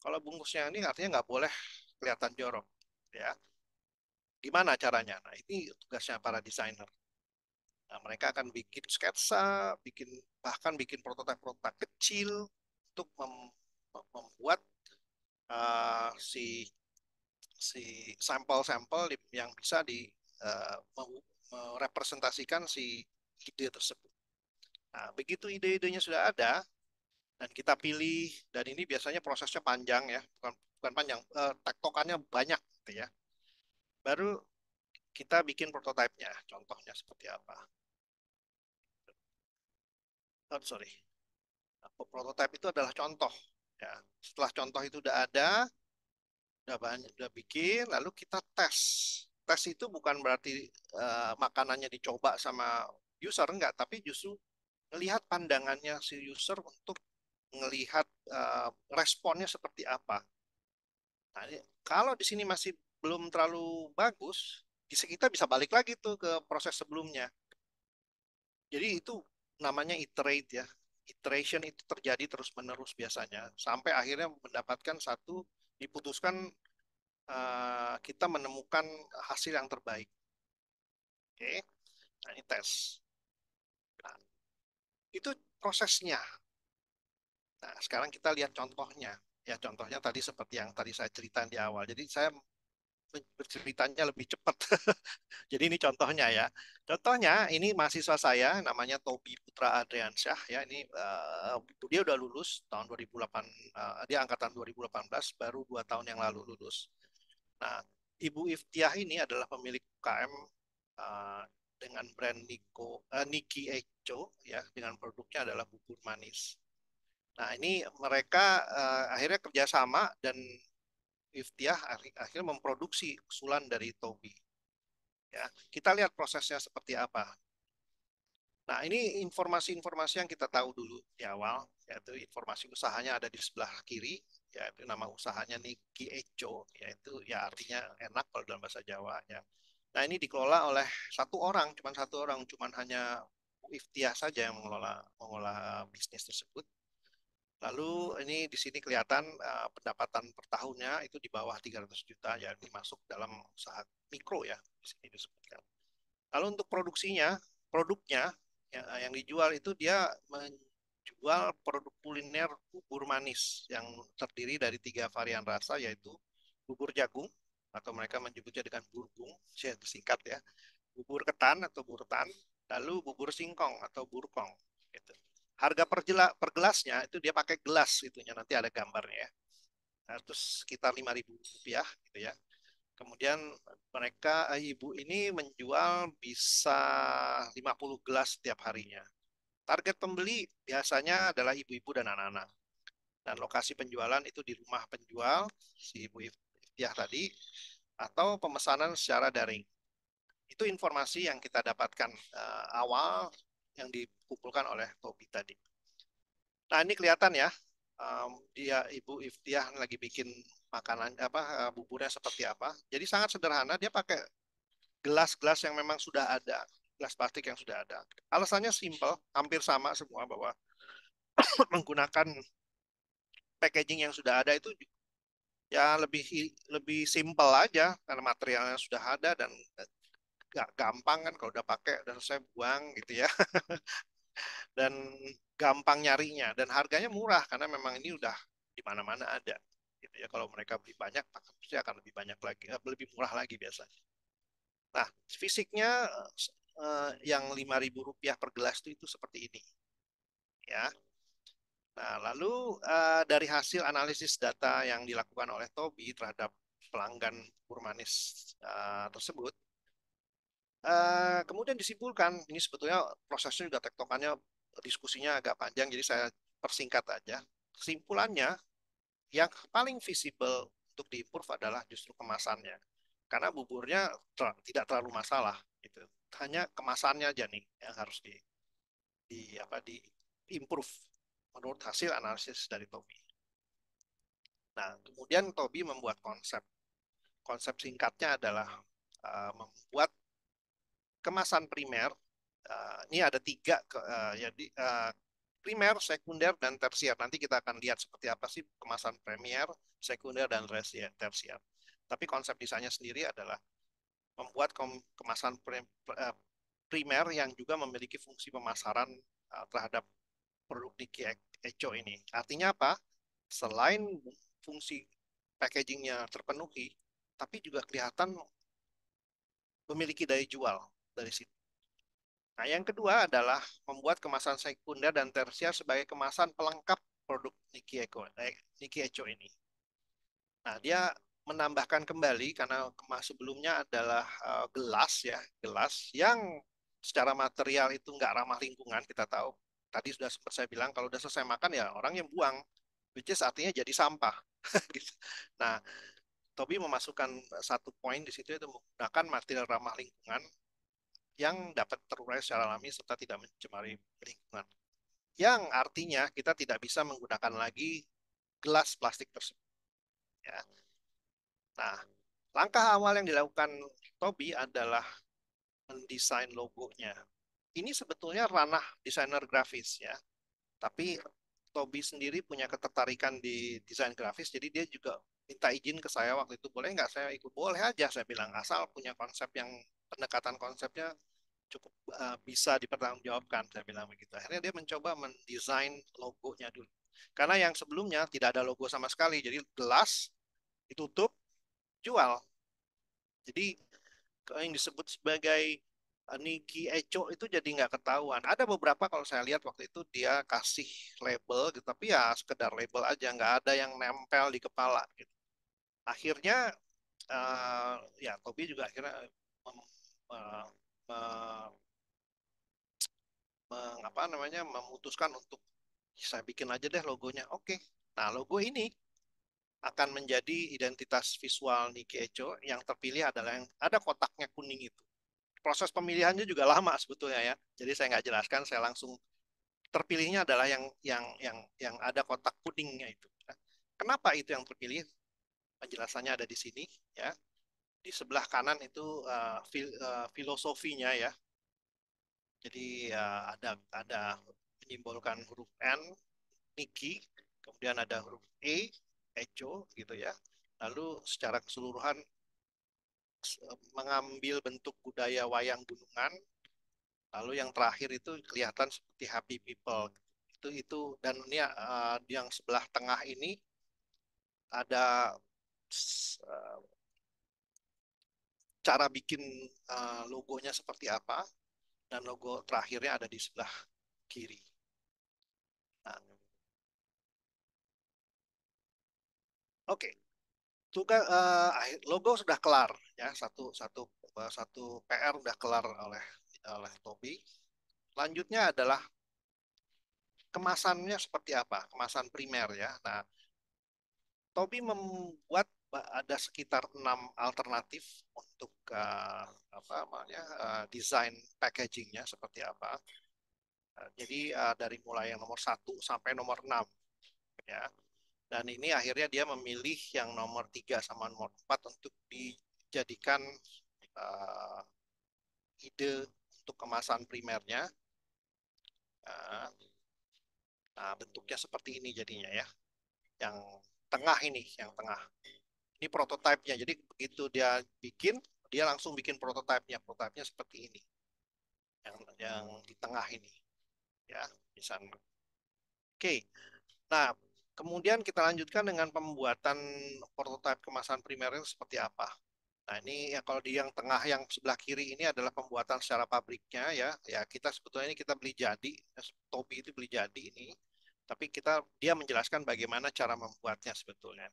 [SPEAKER 3] Kalau bungkusnya ini artinya nggak boleh kelihatan jorok, ya. Gimana caranya? Nah, ini tugasnya para desainer. Nah, mereka akan bikin sketsa, bahkan bikin prototipe-prototipe kecil untuk membuat si sampel-sampel yang bisa merepresentasikan si ide tersebut. Nah, begitu ide-idenya sudah ada dan kita pilih, dan ini biasanya prosesnya panjang ya, bukan panjang, tektokannya banyak gitu ya. Baru kita bikin prototipenya, contohnya seperti apa. Oh, sorry. Prototipe itu adalah contoh. Ya. Setelah contoh itu udah ada, udah banyak, udah bikin, lalu kita tes. Tes itu bukan berarti makanannya dicoba sama user, enggak, tapi justru melihat pandangannya si user untuk melihat responnya seperti apa. Nah, kalau di sini masih belum terlalu bagus, kita bisa balik lagi tuh ke proses sebelumnya. Jadi itu namanya iterate ya. Iteration itu terjadi terus-menerus biasanya sampai akhirnya mendapatkan satu, diputuskan kita menemukan hasil yang terbaik. Oke, nah ini tes. Nah, itu prosesnya. Nah, sekarang kita lihat contohnya. Ya, contohnya tadi seperti yang tadi saya ceritakan di awal. Jadi saya berceritanya lebih cepat. Jadi ini contohnya ya. Contohnya ini mahasiswa saya namanya Tobi Putra Adriansyah ya. Ini dia udah lulus tahun 2008, dia angkatan 2018, baru 2 tahun yang lalu lulus. Nah, Ibu Iftiah ini adalah pemilik UKM dengan brand Niki Echo ya, dengan produknya adalah bubur manis. Nah, ini mereka akhirnya kerjasama dan Iftiah akhirnya memproduksi usulan dari Tobi. Ya, kita lihat prosesnya seperti apa. Nah, ini informasi-informasi yang kita tahu dulu di awal, yaitu informasi usahanya ada di sebelah kiri, yaitu nama usahanya Niki Echo, yaitu ya artinya enak kalau dalam bahasa Jawa ya. Nah, ini dikelola oleh satu orang, cuma hanya Iftiah saja yang mengelola bisnis tersebut. Lalu ini di sini kelihatan pendapatan per tahunnya itu di bawah 300 juta ya, dimasuk dalam usaha mikro ya, di sini disebutkan. Lalu untuk produknya yang dijual itu dia menjual produk kuliner bubur manis yang terdiri dari 3 varian rasa, yaitu bubur jagung atau mereka menyebutnya dengan burgung, singkat ya, bubur ketan atau burtan, lalu bubur singkong atau burkong. Gitu. Harga per gelasnya itu dia pakai gelas itunya, nanti ada gambarnya ya. Nah, terus sekitar 5.000 rupiah gitu ya. Kemudian mereka, ibu ini menjual bisa 50 gelas setiap harinya. Target pembeli biasanya adalah ibu-ibu dan anak-anak. Dan lokasi penjualan itu di rumah penjual, si ibu Iftiah tadi, atau pemesanan secara daring. Itu informasi yang kita dapatkan awal yang dikumpulkan oleh Tobi tadi. Nah, ini kelihatan ya, dia Ibu Iftiah lagi bikin makanan buburnya seperti apa. Jadi sangat sederhana, dia pakai gelas-gelas yang memang sudah ada, gelas plastik yang sudah ada. Alasannya simple, hampir sama semua, bahwa menggunakan packaging yang sudah ada itu ya lebih lebih simple aja karena materialnya sudah ada dan gak gampang kan, kalau udah pakai udah selesai buang gitu ya. Dan gampang nyarinya dan harganya murah karena memang ini udah di mana-mana ada gitu ya. Kalau mereka beli banyak pasti akan lebih banyak lagi, lebih murah lagi biasanya. Nah, fisiknya yang Rp5.000 per gelas itu seperti ini, ya. Nah, lalu dari hasil analisis data yang dilakukan oleh Toby terhadap pelanggan Purmanis tersebut, kemudian disimpulkan, ini sebetulnya prosesnya juga tektokannya, diskusinya agak panjang, jadi saya persingkat aja. Kesimpulannya, yang paling visible untuk diimprove adalah justru kemasannya. Karena buburnya tidak terlalu masalah, gitu. Hanya kemasannya aja nih yang harus di improve menurut hasil analisis dari Toby. Nah, kemudian Toby membuat konsep. Konsep singkatnya adalah membuat kemasan primer. Ini ada tiga, jadi primer, sekunder, dan tersier. Nanti kita akan lihat seperti apa sih kemasan premier, sekunder, dan tersier. Tapi konsep desainnya sendiri adalah membuat kemasan primer yang juga memiliki fungsi pemasaran terhadap produk Nikkei Echo ini. Artinya apa? Selain fungsi packagingnya terpenuhi, tapi juga kelihatan memiliki daya jual dari situ. Nah, yang kedua adalah membuat kemasan sekunder dan tersier sebagai kemasan pelengkap produk Nikkei Echo ini. Nah, dia menambahkan kembali karena sebelumnya adalah gelas ya, gelas yang secara material itu nggak ramah lingkungan, kita tahu. Tadi sudah sempat saya bilang kalau udah selesai makan ya orang yang buang, which is artinya jadi sampah. Gitu. Nah, Toby memasukkan satu poin di situ, itu menggunakan material ramah lingkungan yang dapat terurai secara alami serta tidak mencemari lingkungan. Yang artinya kita tidak bisa menggunakan lagi gelas plastik tersebut. Ya. Nah, langkah awal yang dilakukan Toby adalah mendesain logonya. Ini sebetulnya ranah desainer grafis ya. Tapi Toby sendiri punya ketertarikan di desain grafis, jadi dia juga minta izin ke saya waktu itu, boleh nggak saya ikut? Boleh aja, saya bilang, asal punya konsep yang pendekatan konsepnya cukup bisa dipertanggungjawabkan, saya bilang begitu. Akhirnya dia mencoba mendesain logonya dulu. Karena yang sebelumnya tidak ada logo sama sekali, jadi gelas ditutup, jual. Jadi yang disebut sebagai Nikkei Echo itu jadi nggak ketahuan. Ada beberapa kalau saya lihat waktu itu dia kasih label gitu, tapi ya sekedar label aja, nggak ada yang nempel di kepala gitu. Akhirnya ya Toby juga akhirnya uh, memutuskan untuk saya bikin aja deh logonya. Oke. Nah, logo ini akan menjadi identitas visual Nikkei Echo. Yang terpilih adalah yang ada kotaknya kuning itu. Proses pemilihannya juga lama sebetulnya ya. Jadi saya nggak jelaskan, saya langsung terpilihnya adalah yang ada kotak kuningnya itu. Kenapa itu yang terpilih? Penjelasannya ada di sini ya. Di sebelah kanan itu filosofinya ya. Jadi ada menyimbolkan huruf N, Niki, kemudian ada huruf E, Echo gitu ya. Lalu secara keseluruhan mengambil bentuk budaya wayang gunungan. Lalu yang terakhir itu kelihatan seperti happy people. Itu dan ini yang sebelah tengah ini ada cara bikin logonya seperti apa, dan logo terakhirnya ada di sebelah kiri. Nah, oke. Tugas logo sudah kelar ya, satu PR sudah kelar oleh Toby. Selanjutnya adalah kemasannya seperti apa, kemasan primer ya. Nah, Toby membuat ada sekitar 6 alternatif untuk desain packagingnya seperti apa. Jadi dari mulai yang nomor 1 sampai nomor 6 ya. Dan ini akhirnya dia memilih yang nomor 3 sama nomor 4 untuk dijadikan uh, ide untuk kemasan primernya. Nah, bentuknya seperti ini jadinya ya. Yang tengah ini, yang tengah. Ini prototipenya. Jadi begitu dia bikin, dia langsung bikin prototipenya. Prototipenya seperti ini. Yang di tengah ini. Ya, misalnya. Oke. Nah, kemudian kita lanjutkan dengan pembuatan prototipe kemasan primernya seperti apa. Nah, ini ya kalau di yang tengah yang sebelah kiri ini adalah pembuatan secara pabriknya ya. Ya kita sebetulnya ini kita beli jadi, Tobi itu beli jadi ini. Tapi dia menjelaskan bagaimana cara membuatnya sebetulnya.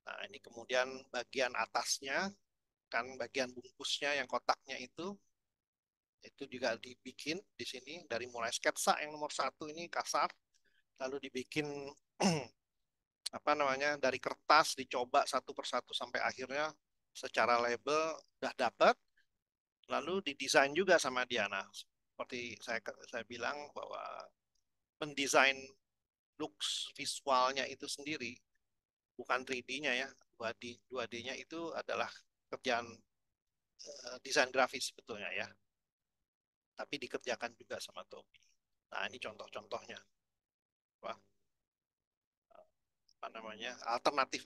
[SPEAKER 3] Nah, ini kemudian bagian atasnya, kan bagian bungkusnya yang kotaknya itu juga dibikin di sini dari mulai sketsa yang nomor 1 ini kasar, lalu dibikin apa namanya dari kertas, dicoba satu persatu sampai akhirnya secara label udah dapat, lalu didesain juga sama dia. Nah, seperti saya bilang bahwa mendesain looks visualnya itu sendiri bukan 3D-nya ya, 2D-nya itu adalah kerjaan desain grafis sebetulnya ya, tapi dikerjakan juga sama Tobi. Nah, ini contoh-contohnya. Wah, apa namanya?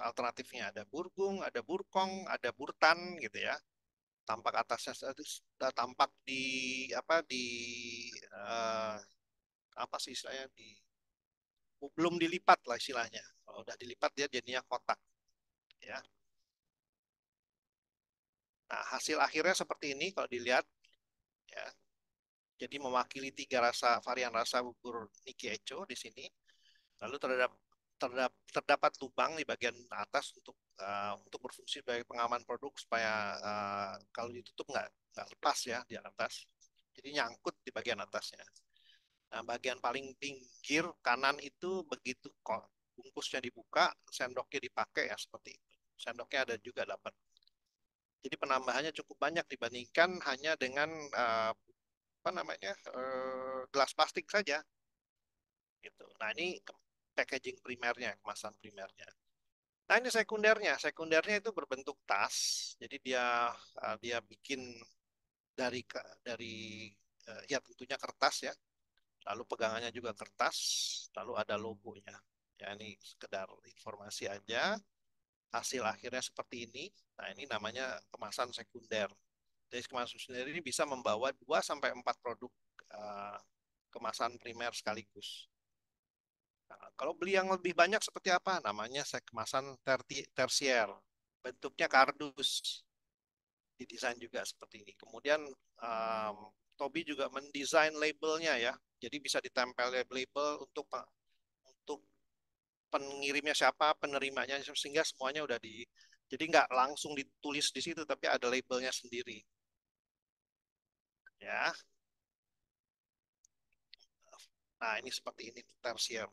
[SPEAKER 3] Alternatifnya ada burgung, ada burkong, ada burtan gitu ya. Tampak atasnya sudah tampak di apa eh, apa sih istilahnya belum dilipat lah istilahnya. Kalau udah dilipat dia jadinya kotak ya. Nah, hasil akhirnya seperti ini kalau dilihat ya. Jadi mewakili 3 varian rasa bubur Niki Echo di sini. Lalu terdapat lubang di bagian atas untuk berfungsi sebagai pengaman produk supaya kalau ditutup nggak lepas ya di atas. Jadi nyangkut di bagian atasnya. Nah, bagian paling pinggir kanan itu begitu kok bungkusnya dibuka, sendoknya dipakai ya seperti itu. Sendoknya ada juga dapat. Jadi penambahannya cukup banyak dibandingkan hanya dengan apa namanya gelas plastik saja. Gitu. Nah ini packaging primernya, kemasan primernya. Nah ini sekundernya, sekundernya itu berbentuk tas. Jadi dia bikin dari ya tentunya kertas ya. Lalu pegangannya juga kertas, lalu ada logonya. Ya ini sekedar informasi aja. Hasil akhirnya seperti ini. Nah ini namanya kemasan sekunder. Jadi kemasan sekunder ini bisa membawa 2 sampai 4 produk eh, kemasan primer sekaligus. Nah, kalau beli yang lebih banyak seperti apa? Namanya kemasan tersier. Bentuknya kardus. Didesain juga seperti ini. Kemudian Tobi juga mendesain labelnya ya. Jadi bisa ditempel label untuk pengirimnya siapa, penerimanya sehingga semuanya udah jadi nggak langsung ditulis di situ tapi ada labelnya sendiri. Ya. Nah, ini seperti ini tersier.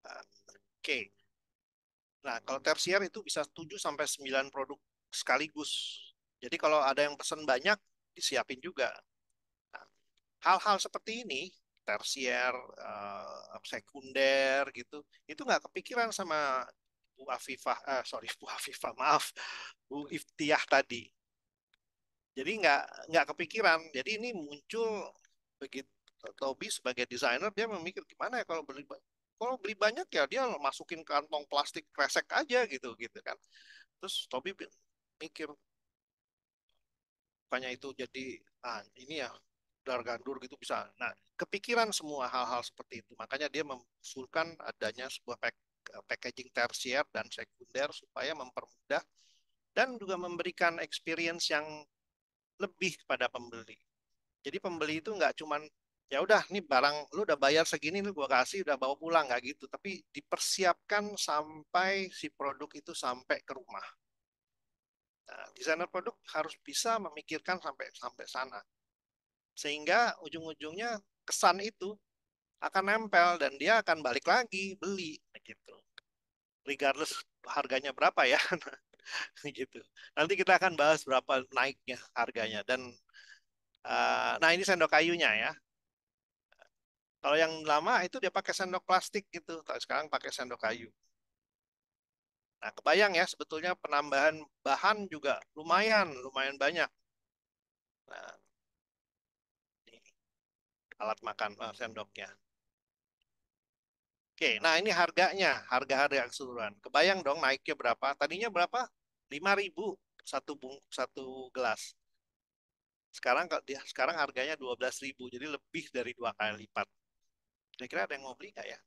[SPEAKER 3] Nah, oke. Nah, kalau tersier itu bisa 7 sampai 9 produk sekaligus. Jadi kalau ada yang pesan banyak, disiapin juga. Nah, hal-hal seperti ini, tersier, sekunder gitu, itu nggak kepikiran sama Bu Afifah, sorry Bu Afifah, maaf, Bu Iftiah tadi. Jadi nggak kepikiran. Jadi ini muncul begitu Tobi sebagai desainer dia memikir gimana ya kalau beli banyak ya dia masukin kantong plastik kresek aja gitu gitu kan. Terus Tobi mikir bukannya itu jadi ini ya dar gandur gitu bisa. Nah, kepikiran semua hal-hal seperti itu. Makanya dia mengusulkan adanya sebuah packaging tersier dan sekunder supaya mempermudah dan juga memberikan experience yang lebih kepada pembeli. Jadi pembeli itu nggak cuman ya udah nih barang lu udah bayar segini lu gua kasih udah bawa pulang nggak gitu, tapi dipersiapkan sampai si produk itu sampai ke rumah. Nah, desainer produk harus bisa memikirkan sampai sampai sana sehingga ujung-ujungnya kesan itu akan nempel dan dia akan balik lagi beli gitu. Regardless harganya berapa ya gitu. Nanti kita akan bahas berapa naiknya harganya dan nah ini sendok kayunya ya. Kalau yang lama itu dia pakai sendok plastik gitu. Tapi sekarang pakai sendok kayu. Nah, kebayang ya sebetulnya penambahan bahan juga lumayan banyak. Nah, ini alat makan sendoknya. Oke, nah ini harganya, harga-harga keseluruhan. Kebayang dong naiknya berapa? Tadinya berapa? 5.000 satu gelas. Sekarang harganya 12.000, jadi lebih dari 2 kali lipat. Kira-kira ada yang mau beli nggak ya?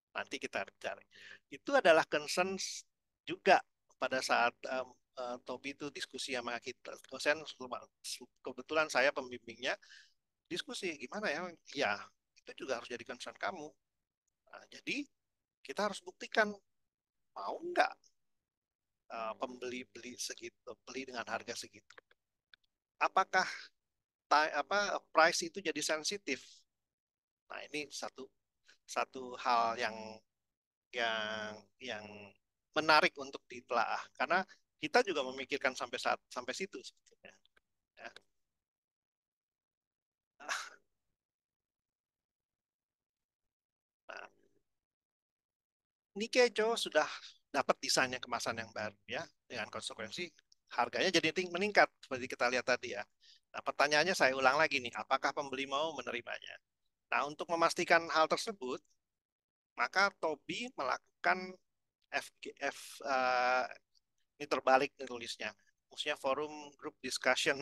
[SPEAKER 3] Nanti kita cari. Itu adalah concern juga pada saat Tobi itu diskusi sama kita. Dosen kebetulan saya pembimbingnya diskusi gimana ya? Ya, itu juga harus jadi concern kamu. Nah, jadi kita harus buktikan mau nggak pembeli beli segitu, beli dengan harga segitu. Apakah price itu jadi sensitif? Nah, ini satu satu hal yang menarik untuk ditelaah karena kita juga memikirkan sampai situ sebetulnya. Ya. Nah, Nikkecho sudah dapat desainnya kemasan yang baru ya dengan konsekuensi harganya jadi meningkat seperti kita lihat tadi ya. Nah, pertanyaannya saya ulang lagi nih, apakah pembeli mau menerimanya? Nah, untuk memastikan hal tersebut, maka Tobi melakukan FGF, ini terbalik nih tulisnya. Maksudnya forum group discussion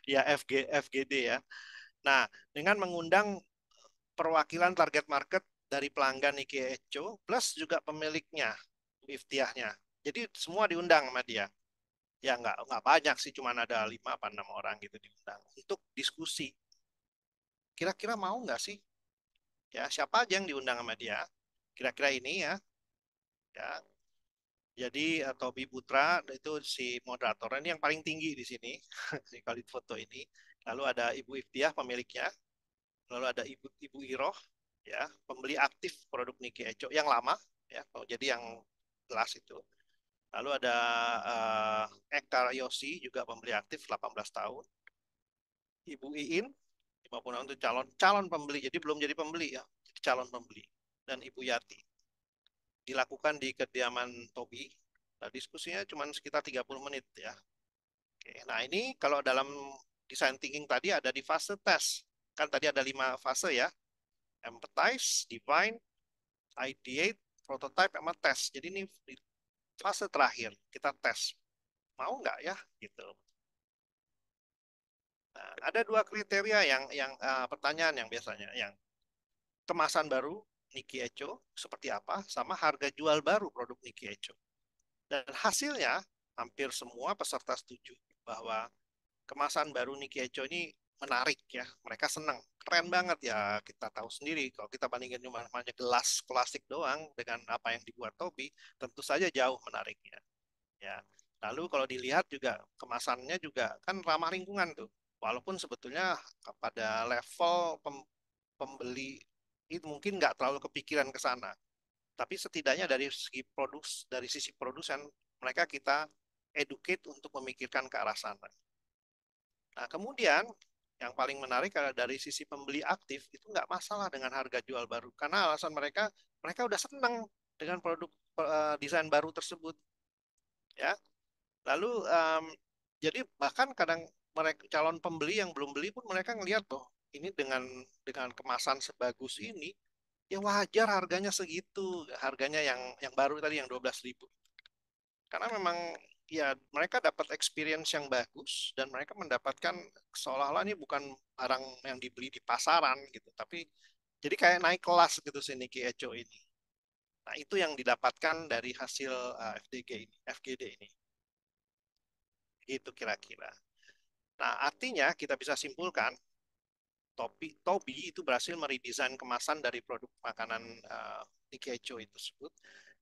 [SPEAKER 3] ya FGD ya. Nah, dengan mengundang perwakilan target market dari pelanggan Nikkei Echo plus juga pemiliknya, Iftiahnya. Jadi semua diundang sama dia. Ya nggak banyak sih, cuma ada 5 apa 6 orang gitu diundang untuk diskusi. Kira-kira mau nggak sih? Ya siapa aja yang diundang sama dia? Kira-kira ini ya. Ya. Jadi Tobi Putra itu si moderator ini yang paling tinggi di sini kalau di foto ini. Lalu ada Ibu Iftiah pemiliknya, lalu ada Ibu Iroh ya, pembeli aktif produk Nikkei Echo yang lama ya. Jadi yang gelas itu. Lalu ada Eka Yosi juga pembeli aktif 18 tahun. Ibu Iin 50 tahun itu calon calon pembeli. Jadi belum jadi pembeli ya, jadi calon pembeli. Dan Ibu Yati. Dilakukan di kediaman Tobi. Nah, diskusinya cuma sekitar 30 menit ya. Oke, nah ini kalau dalam design thinking tadi ada di fase tes. Kan tadi ada 5 fase ya. Empathize, define, ideate, prototype, sama tes. Jadi ini di fase terakhir kita tes. Mau nggak ya? Gitu. Nah, ada 2 kriteria yang pertanyaan yang biasanya yang kemasan baru Nikkei Echo seperti apa sama harga jual baru produk Nikkei Echo. Dan hasilnya hampir semua peserta setuju bahwa kemasan baru Nikkei Echo ini menarik ya. Mereka senang. Keren banget ya. Kita tahu sendiri kalau kita bandingin cuma hanya gelas plastik doang dengan apa yang dibuat Tobi, tentu saja jauh menariknya. Ya. Lalu kalau dilihat juga kemasannya juga kan ramah lingkungan tuh. Walaupun sebetulnya pada level pembeli itu mungkin nggak terlalu kepikiran ke sana. Tapi setidaknya dari sisi produsen mereka kita educate untuk memikirkan ke arah sana. Nah, kemudian yang paling menarik adalah dari sisi pembeli aktif itu nggak masalah dengan harga jual baru karena alasan mereka udah senang dengan produk desain baru tersebut ya. Lalu jadi bahkan kadang mereka calon pembeli yang belum beli pun mereka ngelihat loh ini dengan kemasan sebagus ini ya wajar harganya segitu harganya yang baru tadi yang 12.000 karena memang ya mereka dapat experience yang bagus dan mereka mendapatkan seolah-olah ini bukan barang yang dibeli di pasaran gitu tapi jadi kayak naik kelas gitu si Nikkei Echo ini. Nah itu yang didapatkan dari hasil FGD ini itu kira-kira. Nah artinya kita bisa simpulkan Tobi itu berhasil meredesain kemasan dari produk makanan Nikkei Echo itu tersebut.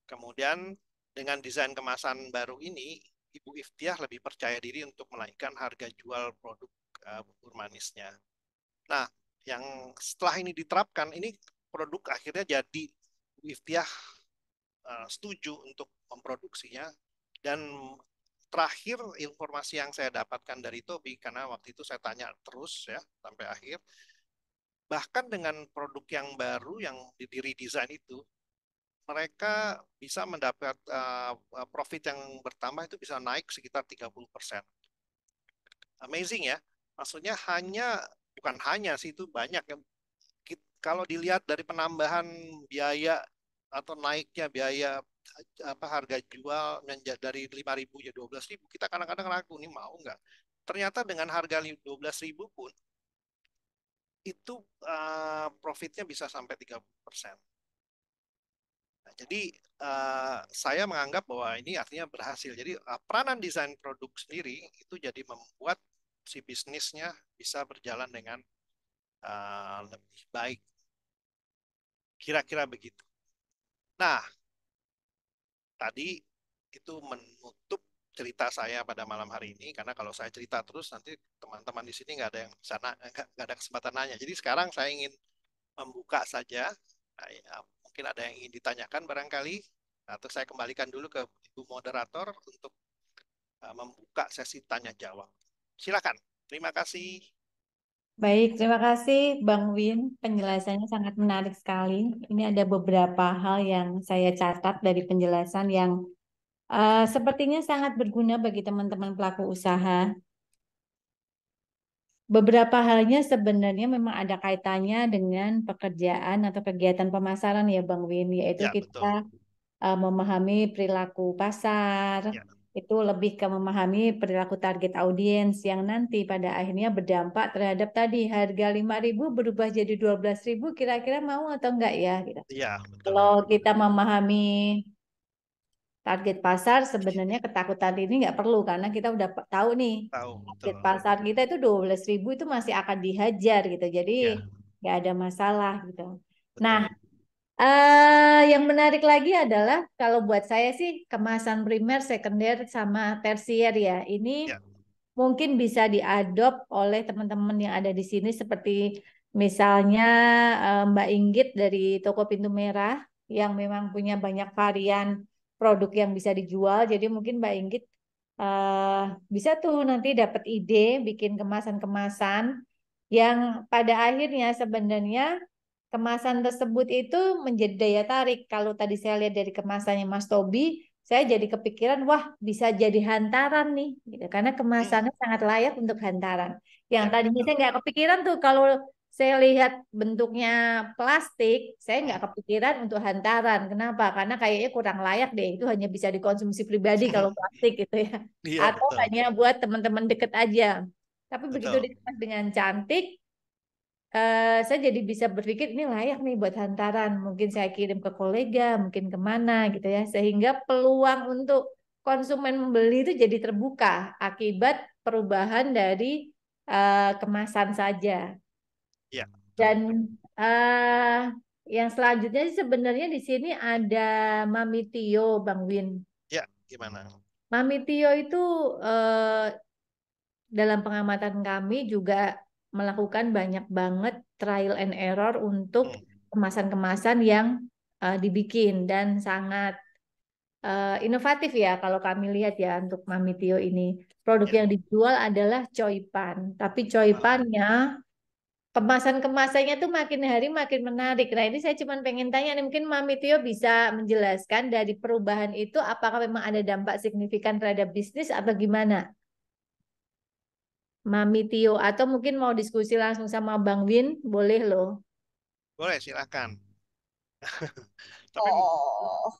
[SPEAKER 3] Kemudian dengan desain kemasan baru ini, Ibu Iftiah lebih percaya diri untuk menaikkan harga jual produk bubur manisnya. Nah, yang setelah ini diterapkan, ini produk akhirnya jadi Ibu Iftiah setuju untuk memproduksinya. Dan terakhir informasi yang saya dapatkan dari Tobi, karena waktu itu saya tanya terus ya sampai akhir, bahkan dengan produk yang baru yang di-redesign itu, mereka bisa mendapat profit yang bertambah itu bisa naik sekitar 30%. Amazing ya. Maksudnya bukan hanya sih itu banyak yang kalau dilihat dari penambahan biaya atau naiknya biaya harga jual dari 5.000 ya 12.000 kita kadang-kadang ragu nih mau nggak. Ternyata dengan harga 12.000 pun itu profitnya bisa sampai 30%. jadi saya menganggap bahwa ini artinya berhasil. Jadi peranan desain produk sendiri itu jadi membuat si bisnisnya bisa berjalan dengan lebih baik. Kira-kira begitu. Nah, tadi itu menutup cerita saya pada malam hari ini, karena kalau saya cerita terus nanti teman-teman di sini nggak ada yang bisa nggak ada kesempatan nanya. Jadi sekarang saya ingin membuka saja. Nah, ya, mungkin ada yang ingin ditanyakan barangkali, atau saya kembalikan dulu ke Ibu Moderator untuk membuka sesi tanya jawab. Silakan. Terima kasih.
[SPEAKER 1] Baik, terima kasih Bang Win. Penjelasannya sangat menarik sekali. Ini ada beberapa hal yang saya catat dari penjelasan yang sepertinya sangat berguna bagi teman-teman pelaku usaha. Beberapa halnya sebenarnya memang ada kaitannya dengan pekerjaan atau kegiatan pemasaran ya Bang Win, yaitu
[SPEAKER 3] Ya,
[SPEAKER 1] kita
[SPEAKER 3] betul.
[SPEAKER 1] memahami perilaku pasar,
[SPEAKER 3] Ya,
[SPEAKER 1] itu lebih ke memahami perilaku target audiens yang nanti pada akhirnya berdampak terhadap tadi harga 5.000 berubah jadi 12.000, kira-kira mau atau enggak ya gitu.
[SPEAKER 3] iya, betul.
[SPEAKER 1] Kalau kita memahami target pasar, sebenarnya ketakutan ini nggak perlu karena kita udah tahu nih
[SPEAKER 3] Tahu,
[SPEAKER 1] target
[SPEAKER 3] betul.
[SPEAKER 1] pasar kita itu 12.000 itu masih akan dihajar gitu. Jadi
[SPEAKER 3] Ya,
[SPEAKER 1] nggak ada masalah gitu. Nah,
[SPEAKER 3] betul.
[SPEAKER 1] yang menarik lagi adalah kalau buat saya sih kemasan primer, sekunder, sama tersier ya. Ini
[SPEAKER 3] Ya,
[SPEAKER 1] mungkin bisa diadop oleh teman-teman yang ada di sini seperti misalnya Mbak Inggit dari Toko Pintu Merah yang memang punya banyak varian produk yang bisa dijual. Jadi mungkin Mbak Inggit eh, bisa tuh nanti dapat ide bikin kemasan-kemasan yang pada akhirnya sebenarnya kemasan tersebut itu menjadi daya tarik. Kalau tadi saya lihat dari kemasannya Mas Tobi, saya jadi kepikiran, wah bisa jadi hantaran nih, gitu. Karena kemasannya sangat layak untuk hantaran. Yang
[SPEAKER 3] ya,
[SPEAKER 1] tadinya saya
[SPEAKER 3] betul.
[SPEAKER 1] nggak kepikiran tuh kalau saya lihat bentuknya plastik, saya nggak
[SPEAKER 3] Hmm.
[SPEAKER 1] kepikiran untuk hantaran. Kenapa? Karena kayaknya kurang layak deh. Itu hanya bisa dikonsumsi pribadi kalau plastik gitu ya.
[SPEAKER 3] Iya,
[SPEAKER 1] Atau
[SPEAKER 3] betul.
[SPEAKER 1] hanya buat teman-teman deket aja. Tapi begitu
[SPEAKER 3] Betul.
[SPEAKER 1] dikemas dengan cantik, saya jadi bisa berpikir ini layak nih buat hantaran. Mungkin saya kirim ke kolega, mungkin kemana gitu ya. Sehingga peluang untuk konsumen membeli itu jadi terbuka akibat perubahan dari kemasan saja.
[SPEAKER 3] Ya,
[SPEAKER 1] Dan
[SPEAKER 3] betul.
[SPEAKER 1] eh, yang selanjutnya sih sebenarnya di sini ada Mami Tio, Bang Win.
[SPEAKER 3] Ya, gimana?
[SPEAKER 1] Mami Tio itu eh, dalam pengamatan kami juga melakukan banyak banget trial and error untuk
[SPEAKER 3] Hmm.
[SPEAKER 1] kemasan-kemasan yang dibikin dan sangat inovatif ya kalau kami lihat ya untuk Mami Tio ini. Produk
[SPEAKER 3] Ya.
[SPEAKER 1] yang dijual adalah coipan, tapi
[SPEAKER 3] Ah,
[SPEAKER 1] coipannya kemasan-kemasannya tuh makin hari makin menarik. Nah ini saya cuma pengen tanya nih mungkin Mami Tio bisa menjelaskan dari perubahan itu apakah memang ada dampak signifikan terhadap bisnis atau gimana? Mami Tio atau mungkin mau diskusi langsung sama Bang Win, boleh loh.
[SPEAKER 3] boleh, silakan. Tapi
[SPEAKER 5] Oh,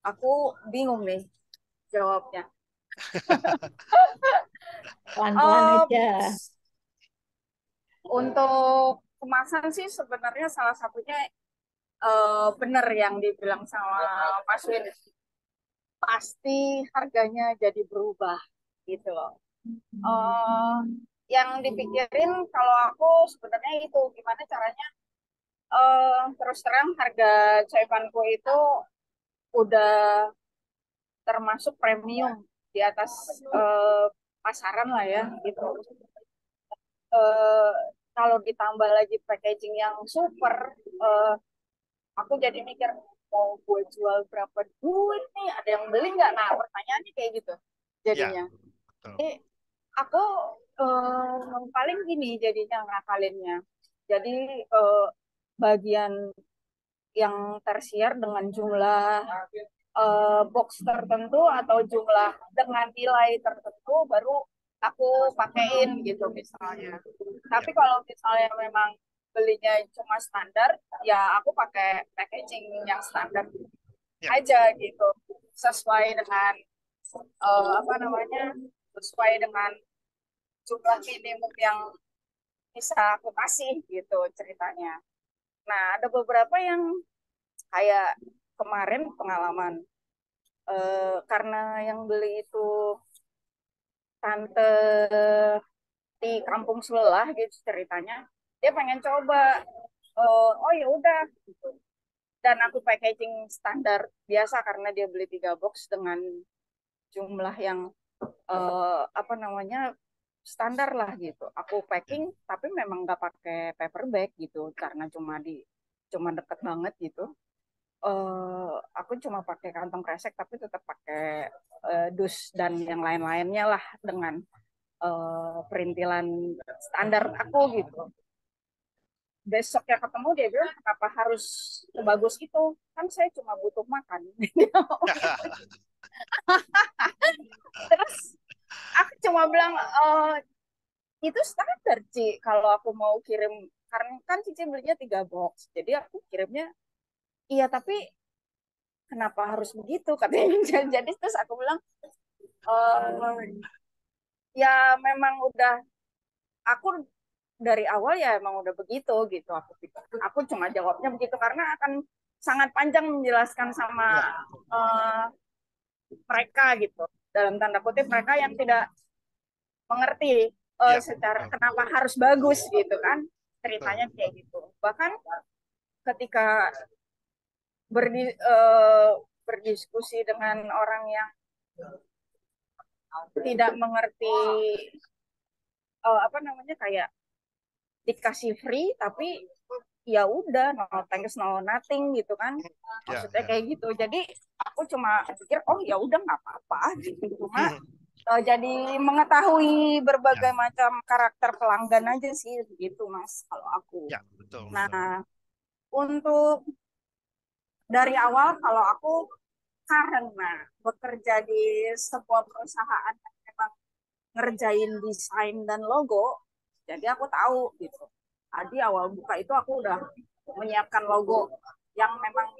[SPEAKER 5] aku bingung nih jawabnya.
[SPEAKER 1] Pelan-pelan
[SPEAKER 5] Eh,
[SPEAKER 1] aja.
[SPEAKER 5] untuk kemasan sih sebenarnya salah satunya benar yang dibilang sama Mas Win. Pasti harganya jadi berubah gitu loh. Eh, yang dipikirin kalau aku sebenarnya itu gimana caranya terus terang harga cepanku itu udah termasuk premium di atas eh, pasaran lah ya gitu. eh, Kalau ditambah lagi packaging yang super, eh, aku jadi mikir mau gue jual berapa duit nih, ada yang beli nggak? Nah pertanyaannya kayak gitu
[SPEAKER 3] ya,
[SPEAKER 5] jadinya.
[SPEAKER 3] betul.
[SPEAKER 5] Jadi aku paling gini jadinya ngakalinnya. Jadi eh, bagian yang tersier dengan jumlah box tertentu atau jumlah dengan nilai tertentu baru aku pakein gitu misalnya.
[SPEAKER 3] Ya,
[SPEAKER 5] Tapi kalau misalnya memang belinya cuma standar, ya aku pakai packaging yang standar
[SPEAKER 3] ya,
[SPEAKER 5] aja gitu, sesuai dengan apa namanya, sesuai dengan jumlah minimum yang bisa aku kasih gitu ceritanya. Nah, ada beberapa yang kayak kemarin pengalaman karena yang beli itu tante di kampung sebelah gitu ceritanya, dia pengen coba. Oh ya udah gitu. Dan aku packaging standar biasa karena dia beli 3 box dengan jumlah yang apa namanya standar lah gitu. Aku packing tapi memang nggak pakai paper bag gitu karena cuma deket banget gitu. Aku cuma pakai kantong kresek tapi tetap pakai dus dan yang lain-lainnya lah dengan perintilan standar aku gitu. Besoknya ketemu dia bilang kenapa harus sebagus itu, kan saya cuma butuh makan. Terus aku cuma bilang itu standar Ci, kalau aku mau kirim karena kan Cici belinya 3 box jadi aku kirimnya iya tapi kenapa harus begitu katanya. Jadi terus aku bilang ya memang udah aku dari awal ya emang udah begitu gitu. Aku cuma jawabnya begitu karena akan sangat panjang menjelaskan sama uh, mereka gitu, dalam tanda kutip mereka yang tidak mengerti secara kenapa harus bagus gitu kan, ceritanya kayak gitu. Bahkan ketika berdiskusi dengan orang yang tidak mengerti apa namanya kayak dikasih free tapi ya udah no thanks no nothing gitu kan, maksudnya kayak gitu. Jadi aku cuma pikir oh ya udah nggak apa-apa gitu, cuma jadi mengetahui berbagai macam karakter pelanggan aja sih begitu Mas kalau aku.
[SPEAKER 3] Ya, betul.
[SPEAKER 5] Nah, untuk dari awal kalau aku karena bekerja di sebuah perusahaan yang memang ngerjain desain dan logo, jadi aku tahu gitu. Tadi awal buka itu aku udah menyiapkan logo yang memang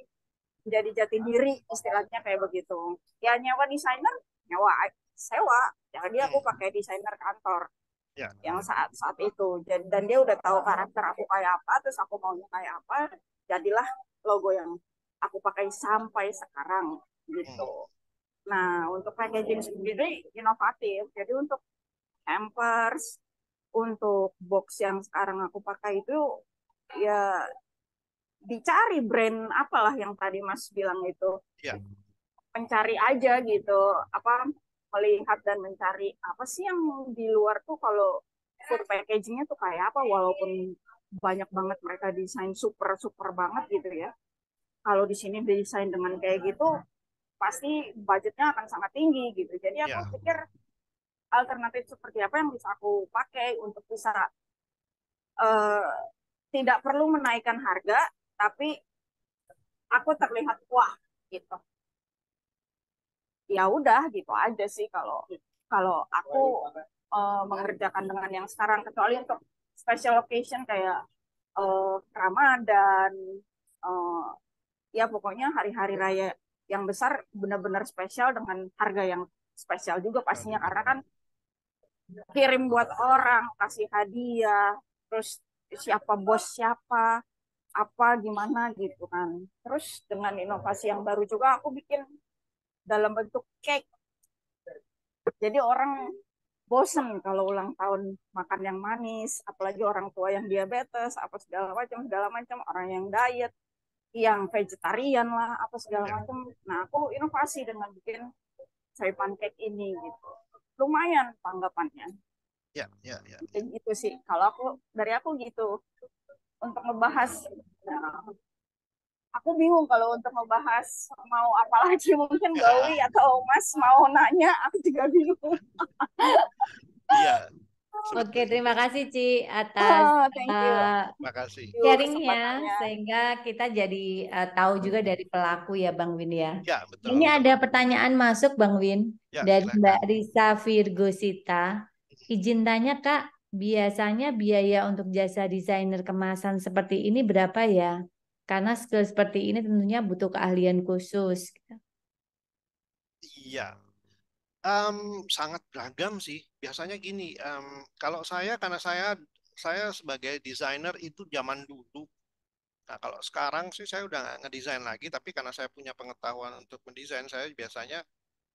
[SPEAKER 5] jadi jati diri istilahnya kayak begitu. Ya nyewa desainer, sewa. Jadi aku pakai desainer kantor yang saat itu. Dan dia udah tahu karakter aku kayak apa, terus aku maunya kayak apa. Jadilah logo yang aku pakai sampai sekarang gitu. Nah, untuk packaging sendiri inovatif. Jadi untuk hampers, untuk box yang sekarang aku pakai itu ya dicari brand apalah yang tadi Mas bilang itu. Mencari aja gitu, apa melihat dan mencari apa sih yang di luar tuh kalau food packagingnya tuh kayak apa, walaupun banyak banget mereka desain super super banget gitu ya. Kalau di sini desain dengan kayak gitu pasti budgetnya akan sangat tinggi gitu. Jadi aku pikir alternatif seperti apa yang bisa aku pakai untuk bisa tidak perlu menaikkan harga, tapi aku terlihat wah gitu. Ya udah gitu aja sih kalau kalau aku mengerjakan dengan yang sekarang, kecuali untuk special occasion kayak Ramadan, ya pokoknya hari-hari raya yang besar benar-benar spesial dengan harga yang spesial juga pastinya karena kan kirim buat orang, kasih hadiah, terus siapa bos siapa, apa gimana gitu kan. Terus dengan inovasi yang baru juga aku bikin dalam bentuk cake. Jadi orang bosen kalau ulang tahun makan yang manis, apalagi orang tua yang diabetes, apa segala macam, orang yang diet, yang vegetarian lah, apa segala macam. Nah, aku inovasi dengan bikin soy pancake ini gitu. Lumayan tanggapannya.
[SPEAKER 3] Ya.
[SPEAKER 5] Gitu sih. Kalau dari aku gitu. Untuk ngebahas, nah, aku bingung kalau untuk ngebahas mau apa lagi, mungkin Bawi atau Mas mau nanya, aku juga bingung.
[SPEAKER 3] Iya.
[SPEAKER 1] Oke, terima kasih Ci atas sharingnya, sehingga kita jadi tahu juga dari pelaku ya Bang Win ya.
[SPEAKER 3] Ya, betul.
[SPEAKER 1] Ini ada pertanyaan masuk Bang Win dari Mbak Risa Virgosita. Izin tanya Kak, biasanya biaya untuk jasa desainer kemasan seperti ini berapa ya? Karena skill seperti ini tentunya butuh keahlian khusus.
[SPEAKER 3] Iya. Sangat beragam sih. Biasanya gini, kalau karena saya sebagai desainer itu zaman dulu, Nah, kalau sekarang sih saya udah nggak ngedesain lagi, tapi karena saya punya pengetahuan untuk mendesain, saya biasanya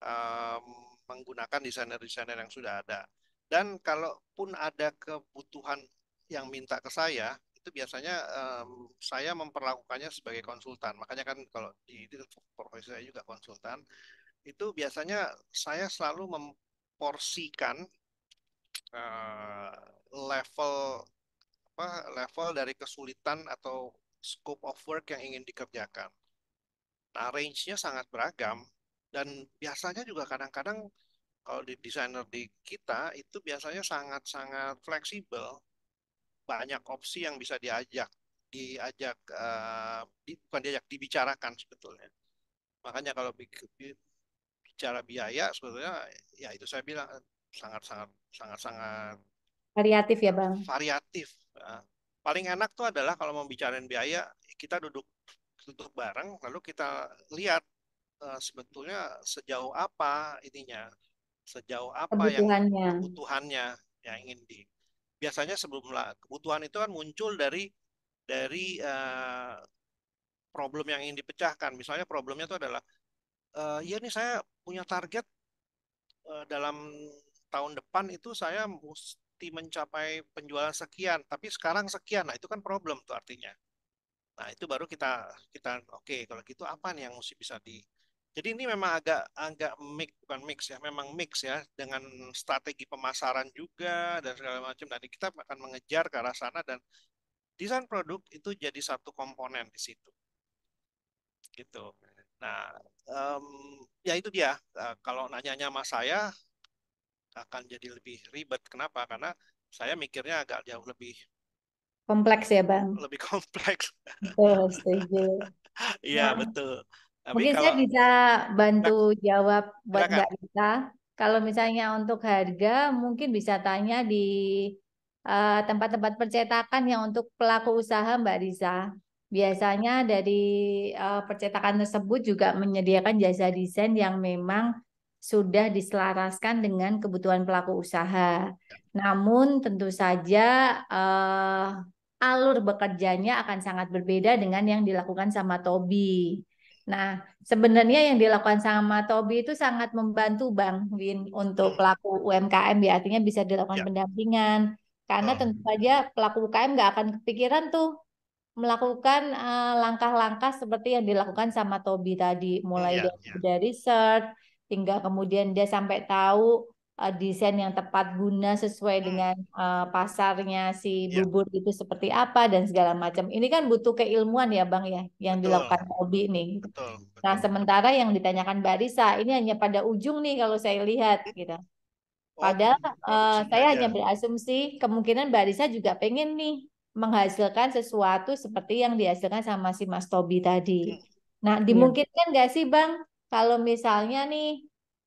[SPEAKER 3] em, menggunakan desainer-desainer yang sudah ada. Dan kalaupun ada kebutuhan yang minta ke saya, itu biasanya saya memperlakukannya sebagai konsultan. Makanya kan kalau di profesi saya juga konsultan, itu biasanya saya selalu memporsikan eh, level level dari kesulitan atau scope of work yang ingin dikerjakan. Nah, range-nya sangat beragam dan biasanya juga kadang-kadang kalau di desainer di kita itu biasanya sangat-sangat fleksibel, banyak opsi yang bisa diajak bukan diajak dibicarakan sebetulnya. Makanya kalau bicara biaya sebetulnya ya itu saya bilang sangat-sangat sangat-sangat
[SPEAKER 1] Variatif ya, Bang.
[SPEAKER 3] variatif. Paling enak tuh adalah kalau mau bicarain biaya, kita duduk duduk bareng, lalu kita lihat sebetulnya sejauh apa ininya, sejauh apa yang
[SPEAKER 1] Kebutuhannya.
[SPEAKER 3] kebutuhannya yang ingin di. Biasanya sebelum kebutuhan itu kan muncul dari problem yang ingin dipecahkan. Misalnya problemnya itu adalah, ya nih saya punya target dalam tahun depan itu saya mesti mencapai penjualan sekian, tapi sekarang sekian. Nah, itu kan problem tuh artinya. Nah, itu baru kita kita oke, kalau gitu apa nih yang mesti bisa di. Jadi ini memang agak agak mix, bukan mix ya, memang mix ya dengan strategi pemasaran juga dan segala macam. Nanti kita akan mengejar ke arah sana dan desain produk itu jadi satu komponen di situ gitu. Nah, em, ya itu dia. Kalau nanyanya sama saya akan jadi lebih ribet. Kenapa? Karena saya mikirnya agak jauh lebih
[SPEAKER 1] Kompleks ya, Bang.
[SPEAKER 3] lebih kompleks.
[SPEAKER 1] Betul, setuju.
[SPEAKER 3] Iya,
[SPEAKER 1] Nah,
[SPEAKER 3] betul. Tapi
[SPEAKER 1] mungkin
[SPEAKER 3] kalau
[SPEAKER 1] saya bisa bantu
[SPEAKER 3] silakan,
[SPEAKER 1] jawab buat
[SPEAKER 3] silakan.
[SPEAKER 1] Mbak Rita. Kalau misalnya untuk harga, mungkin bisa tanya di tempat-tempat percetakan yang untuk pelaku usaha Mbak Risa. Biasanya dari percetakan tersebut juga menyediakan jasa desain yang memang sudah diselaraskan dengan kebutuhan pelaku usaha. Namun tentu saja alur bekerjanya akan sangat berbeda dengan yang dilakukan sama Tobi. Nah, sebenarnya yang dilakukan sama Tobi itu sangat membantu Bang Win untuk
[SPEAKER 3] Hmm,
[SPEAKER 1] pelaku UMKM ya, artinya bisa dilakukan
[SPEAKER 3] ya,
[SPEAKER 1] pendampingan. Karena
[SPEAKER 3] betul.
[SPEAKER 1] tentu saja pelaku UKM nggak akan kepikiran tuh melakukan langkah-langkah seperti yang dilakukan sama Tobi tadi, mulai
[SPEAKER 3] Ya,
[SPEAKER 1] dari
[SPEAKER 3] ya,
[SPEAKER 1] research hingga kemudian dia sampai tahu desain yang tepat guna sesuai
[SPEAKER 3] hmm,
[SPEAKER 1] dengan pasarnya si
[SPEAKER 3] ya,
[SPEAKER 1] bubur itu seperti apa dan segala macam. Ini kan butuh keilmuan ya Bang ya yang
[SPEAKER 3] betul,
[SPEAKER 1] dilakukan Tobi nih.
[SPEAKER 3] betul,
[SPEAKER 1] Nah,
[SPEAKER 3] betul.
[SPEAKER 1] sementara yang ditanyakan Mbak Risa ini hanya pada ujung nih kalau saya lihat gitu.
[SPEAKER 3] Oh,
[SPEAKER 1] Padahal
[SPEAKER 3] baru di sini
[SPEAKER 1] saya
[SPEAKER 3] aja.
[SPEAKER 1] hanya berasumsi kemungkinan Mbak Risa juga pengen nih menghasilkan sesuatu seperti yang dihasilkan sama si Mas Tobi tadi.
[SPEAKER 3] Hmm,
[SPEAKER 1] Nah,
[SPEAKER 2] Iya.
[SPEAKER 1] dimungkinkan nggak sih Bang kalau misalnya nih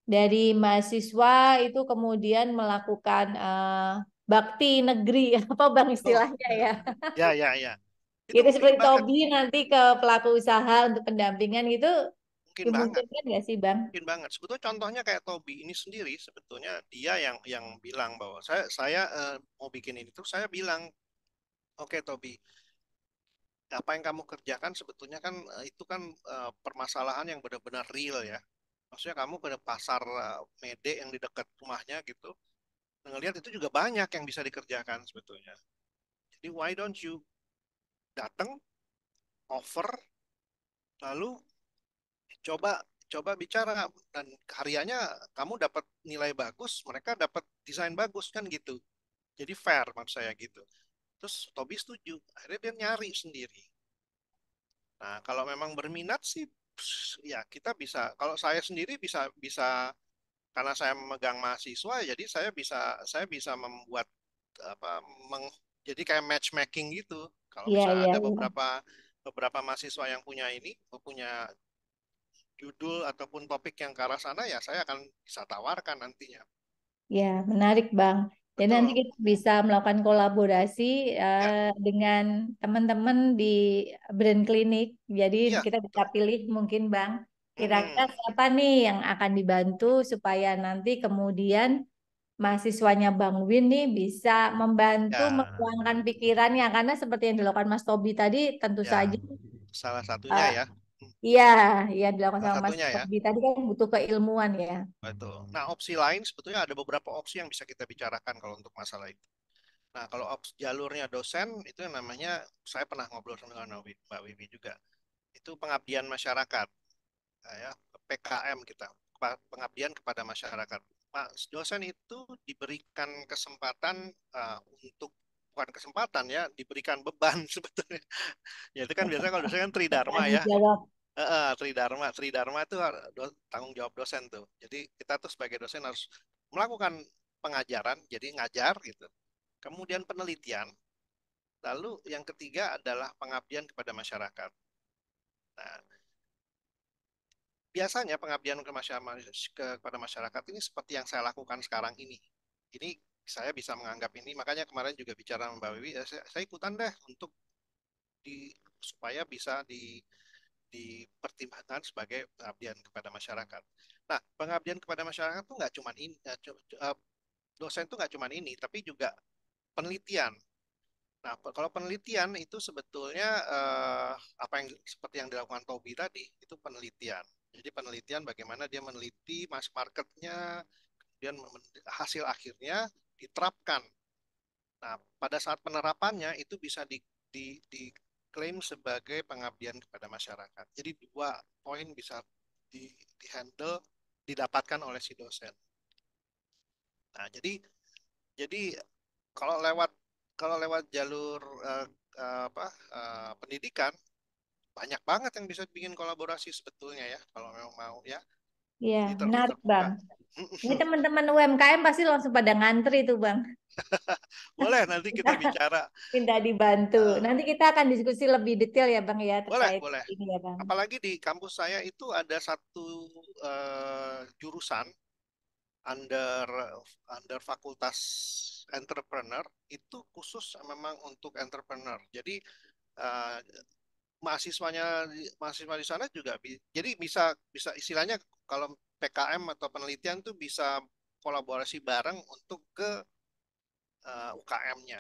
[SPEAKER 1] dari mahasiswa itu kemudian melakukan bakti negeri apa Bang
[SPEAKER 3] Oh,
[SPEAKER 1] istilahnya ya?
[SPEAKER 3] ya, ya, ya. Itu
[SPEAKER 1] Gitu
[SPEAKER 3] mungkin
[SPEAKER 1] seperti
[SPEAKER 3] banget,
[SPEAKER 1] Tobi nanti ke pelaku usaha untuk pendampingan gitu
[SPEAKER 3] mungkin banget,
[SPEAKER 1] dimungkinkan nggak sih Bang?
[SPEAKER 3] mungkin banget. Sebetulnya contohnya kayak Tobi ini sendiri, sebetulnya dia yang bilang bahwa saya mau bikin ini tuh saya bilang, oke Tobi, apa yang kamu kerjakan sebetulnya kan itu kan permasalahan yang benar-benar real ya. Maksudnya kamu ke pasar Mede yang di dekat rumahnya gitu, ngelihat itu juga banyak yang bisa dikerjakan sebetulnya. Jadi why don't you datang, offer, lalu coba coba bicara dan karyanya kamu dapat nilai bagus, mereka dapat desain bagus kan gitu. Jadi fair maksud saya gitu. Terus Tobi setuju, akhirnya dia nyari sendiri. Nah, kalau memang berminat sih ya kita bisa. Kalau saya sendiri bisa bisa karena saya memegang mahasiswa, jadi saya bisa membuat apa jadi kayak matchmaking gitu. Kalau
[SPEAKER 1] Iya,
[SPEAKER 3] bisa
[SPEAKER 1] iya,
[SPEAKER 3] ada
[SPEAKER 1] iya.
[SPEAKER 3] beberapa beberapa mahasiswa yang punya ini, punya judul ataupun topik yang ke arah sana, ya saya akan bisa tawarkan nantinya.
[SPEAKER 1] Ya, menarik Bang. Dan nanti
[SPEAKER 3] Betul.
[SPEAKER 1] kita bisa melakukan kolaborasi
[SPEAKER 3] Ya,
[SPEAKER 1] dengan teman-teman di brand klinik. Jadi
[SPEAKER 3] iya,
[SPEAKER 1] kita bisa
[SPEAKER 3] betul.
[SPEAKER 1] pilih mungkin Bang, kira-kira
[SPEAKER 3] Mm-mm.
[SPEAKER 1] siapa nih yang akan dibantu supaya nanti kemudian mahasiswanya Bang Win nih bisa membantu
[SPEAKER 3] Ya,
[SPEAKER 1] menuangkan pikirannya karena seperti yang dilakukan Mas Tobi tadi tentu
[SPEAKER 3] ya,
[SPEAKER 1] saja
[SPEAKER 3] salah satunya
[SPEAKER 1] eh,
[SPEAKER 3] ya.
[SPEAKER 1] iya yang dilakukan
[SPEAKER 3] Salah
[SPEAKER 1] sama Mas
[SPEAKER 3] satunya ya.
[SPEAKER 1] Tobi tadi kan butuh keilmuan ya.
[SPEAKER 3] Betul. Nah, opsi lain sebetulnya ada beberapa opsi yang bisa kita bicarakan kalau untuk masalah itu. Nah, kalau jalurnya dosen itu yang namanya, saya pernah ngobrol sama dengan Mbak Wiwi juga. Itu pengabdian masyarakat, ya, PKM kita, pengabdian kepada masyarakat. Pak dosen itu diberikan kesempatan untuk, bukan kesempatan ya, diberikan beban sebetulnya. Ya itu kan biasanya kalau dosen kan tridharma
[SPEAKER 1] Tanggung
[SPEAKER 3] ya.
[SPEAKER 1] jawab.
[SPEAKER 3] Tridharma itu tanggung jawab dosen tuh. Jadi kita tuh sebagai dosen harus melakukan pengajaran, jadi ngajar gitu. Kemudian penelitian. Lalu yang ketiga adalah pengabdian kepada masyarakat. Nah, biasanya pengabdian kepada masyarakat ini seperti yang saya lakukan sekarang ini. Ini saya bisa menganggap ini, makanya kemarin juga bicara sama Mbak Wiwi, saya ikutan deh untuk supaya bisa dipertimbangkan sebagai pengabdian kepada masyarakat. Nah, pengabdian kepada masyarakat itu nggak cuma ini, dosen itu nggak cuma ini, tapi juga penelitian. Nah, kalau penelitian itu sebetulnya apa yang seperti yang dilakukan Tobi tadi, itu penelitian. Jadi penelitian bagaimana dia meneliti mass marketnya, kemudian hasil akhirnya diterapkan. Nah, pada saat penerapannya itu bisa diklaim sebagai pengabdian kepada masyarakat. Jadi dua poin bisa di-handle, didapatkan oleh si dosen. Nah, jadi kalau lewat jalur apa pendidikan, banyak banget yang bisa bikin kolaborasi sebetulnya ya, kalau memang mau ya.
[SPEAKER 1] Iya,
[SPEAKER 3] Ini terus
[SPEAKER 1] menarik
[SPEAKER 3] terbuka.
[SPEAKER 1] Bang. Ini teman-teman UMKM pasti langsung pada ngantri tuh Bang.
[SPEAKER 3] Boleh nanti kita bicara.
[SPEAKER 1] Minta dibantu.
[SPEAKER 3] Eh,
[SPEAKER 1] Nanti kita akan diskusi lebih detail ya Bang ya
[SPEAKER 3] boleh,
[SPEAKER 1] terkait
[SPEAKER 3] boleh.
[SPEAKER 1] ini ya Bang.
[SPEAKER 3] Apalagi di kampus saya itu ada satu jurusan under fakultas entrepreneur itu khusus memang untuk entrepreneur. Jadi eh, mahasiswa di sana juga jadi bisa bisa istilahnya kalau PKM atau penelitian tuh bisa kolaborasi bareng untuk ke UKM-nya.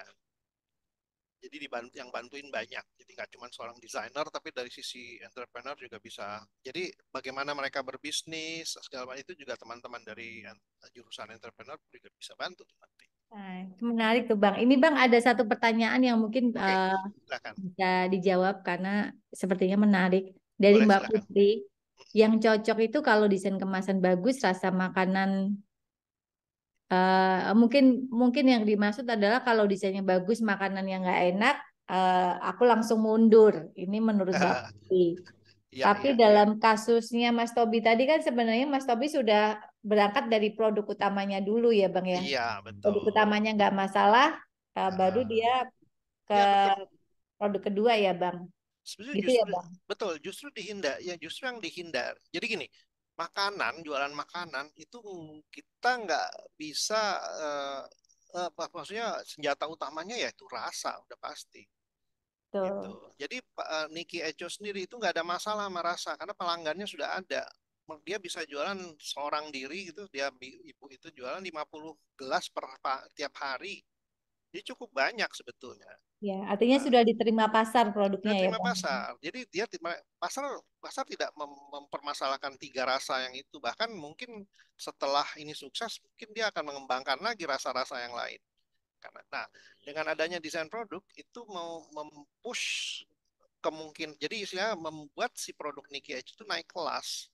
[SPEAKER 3] Jadi yang bantuin banyak. Jadi nggak cuma seorang desainer, tapi dari sisi entrepreneur juga bisa. Jadi bagaimana mereka berbisnis, segala macam itu juga teman-teman dari jurusan entrepreneur juga bisa bantu tuh nanti.
[SPEAKER 1] Nah, itu menarik tuh Bang. Ini Bang ada satu pertanyaan yang mungkin
[SPEAKER 3] Oke, silakan.
[SPEAKER 1] bisa dijawab karena sepertinya menarik. Dari
[SPEAKER 3] Boleh,
[SPEAKER 1] Mbak
[SPEAKER 3] silakan.
[SPEAKER 1] Putri, yang cocok itu kalau desain kemasan bagus, rasa makanan mungkin mungkin yang dimaksud adalah kalau desainnya bagus, makanan yang nggak enak, aku langsung mundur. Ini menurut Mbak Putri.
[SPEAKER 3] Iya,
[SPEAKER 1] Tapi
[SPEAKER 3] iya.
[SPEAKER 1] dalam kasusnya Mas Tobi tadi kan sebenarnya Mas Tobi sudah berangkat dari produk utamanya dulu ya Bang ya.
[SPEAKER 3] Iya,
[SPEAKER 1] Produk
[SPEAKER 3] betul.
[SPEAKER 1] utamanya nggak masalah, baru
[SPEAKER 3] Ah,
[SPEAKER 1] dia ke
[SPEAKER 3] ya, betul.
[SPEAKER 1] produk kedua ya Bang.
[SPEAKER 3] Sebenarnya
[SPEAKER 1] Gitu ya
[SPEAKER 3] justru
[SPEAKER 1] Bang.
[SPEAKER 3] betul, justru dihindar, ya justru yang dihindar. Jadi gini, jualan makanan itu kita nggak bisa maksudnya senjata utamanya ya itu rasa, udah pasti gitu.
[SPEAKER 1] Tuh.
[SPEAKER 3] Jadi Nicky Echo sendiri itu nggak ada masalah sama rasa karena pelanggannya sudah ada. Dia bisa jualan seorang diri gitu, ibu itu jualan 50 gelas tiap hari. Jadi cukup banyak sebetulnya.
[SPEAKER 1] Ya, artinya
[SPEAKER 3] Nah,
[SPEAKER 1] sudah diterima pasar produknya
[SPEAKER 3] sudah
[SPEAKER 1] ya
[SPEAKER 3] terima
[SPEAKER 1] Bang.
[SPEAKER 3] pasar. Jadi dia pasar pasar tidak mempermasalahkan tiga rasa yang itu. Bahkan mungkin setelah ini sukses, mungkin dia akan mengembangkan lagi rasa-rasa yang lain. Karena, nah, dengan adanya desain produk itu mau mempush jadi istilahnya membuat si produk Nikkei Edge itu naik kelas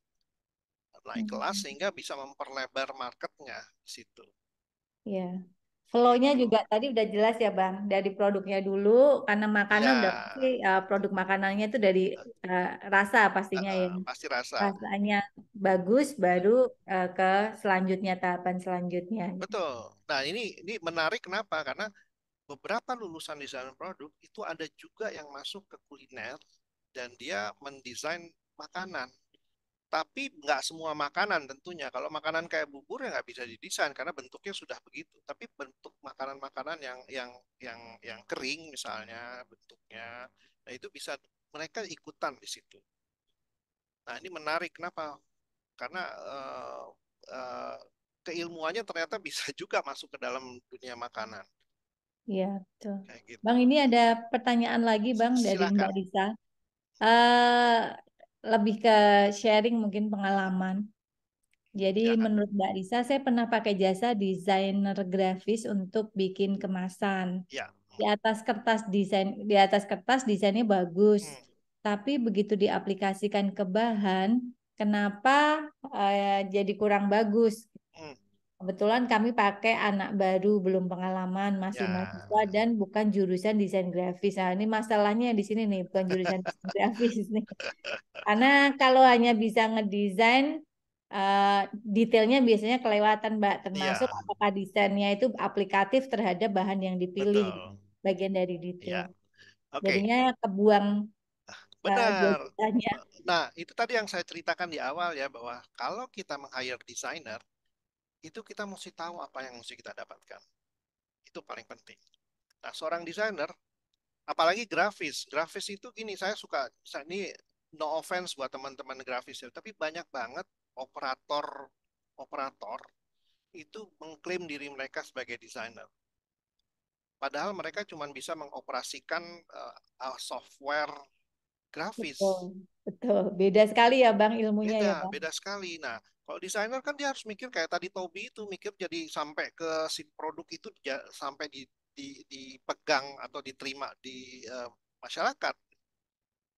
[SPEAKER 1] Hmm.
[SPEAKER 3] sehingga bisa memperlebar marketnya di situ.
[SPEAKER 1] Ya. Flow-nya
[SPEAKER 3] Gitu.
[SPEAKER 1] juga tadi udah jelas ya Bang. Dari produknya dulu, karena makanan udah pasti
[SPEAKER 3] Ya,
[SPEAKER 1] produk makanannya itu dari eh, rasa pastinya ya.
[SPEAKER 3] pasti rasa.
[SPEAKER 1] Rasanya bagus, baru ke selanjutnya tahapan selanjutnya.
[SPEAKER 3] Betul. Nah, ini menarik kenapa? Karena beberapa lulusan desain produk itu ada juga yang masuk ke kuliner dan dia mendesain makanan. Tapi nggak semua makanan tentunya. Kalau makanan kayak bubur ya nggak bisa didesain karena bentuknya sudah begitu. Tapi bentuk makanan-makanan yang kering misalnya bentuknya, nah itu bisa mereka ikutan di situ. Nah ini menarik kenapa? Karena keilmuannya ternyata bisa juga masuk ke dalam dunia makanan.
[SPEAKER 1] Iya, betul.
[SPEAKER 3] Kayak gitu.
[SPEAKER 1] Bang, ini ada pertanyaan lagi, Bang, dari
[SPEAKER 3] Silakan.
[SPEAKER 1] Mbak Risa. Lebih ke sharing mungkin pengalaman. Jadi
[SPEAKER 3] Ya.
[SPEAKER 1] menurut Mbak Risa, saya pernah pakai jasa desainer grafis untuk bikin kemasan.
[SPEAKER 3] Ya.
[SPEAKER 1] Di atas kertas desainnya bagus,
[SPEAKER 3] Hmm.
[SPEAKER 1] tapi begitu diaplikasikan ke bahan, kenapa jadi kurang bagus?
[SPEAKER 3] Hmm.
[SPEAKER 1] Kebetulan kami pakai anak baru, belum pengalaman, masih
[SPEAKER 3] Ya.
[SPEAKER 1] mahasiswa dan bukan jurusan desain grafis. Nah, ini masalahnya di sini nih, bukan jurusan desain grafis nih. Karena kalau hanya bisa ngedesain, detailnya biasanya kelewatan, Mbak. Termasuk
[SPEAKER 3] Iya,
[SPEAKER 1] apakah desainnya itu aplikatif terhadap bahan yang dipilih,
[SPEAKER 3] betul.
[SPEAKER 1] bagian dari
[SPEAKER 3] Ya.
[SPEAKER 1] detail.
[SPEAKER 3] Oke,
[SPEAKER 1] Jadinya kebuang
[SPEAKER 3] benar.
[SPEAKER 1] jasanya.
[SPEAKER 3] Nah, itu tadi yang saya ceritakan di awal ya, bahwa kalau kita meng-hire desainer, itu kita mesti tahu apa yang mesti kita dapatkan. Itu paling penting. Nah, seorang desainer, apalagi grafis. Grafis itu gini, ini no offense buat teman-teman grafis ya, tapi banyak banget operator itu mengklaim diri mereka sebagai desainer. Padahal mereka cuma bisa mengoperasikan software
[SPEAKER 1] Betul,
[SPEAKER 3] grafis.
[SPEAKER 1] betul. Beda sekali ya, Bang, ilmunya ya,
[SPEAKER 3] Beda,
[SPEAKER 1] Bang.
[SPEAKER 3] beda sekali. Nah, kalau desainer kan dia harus mikir kayak tadi Toby itu, mikir jadi sampai ke si produk itu sampai dipegang atau diterima di masyarakat.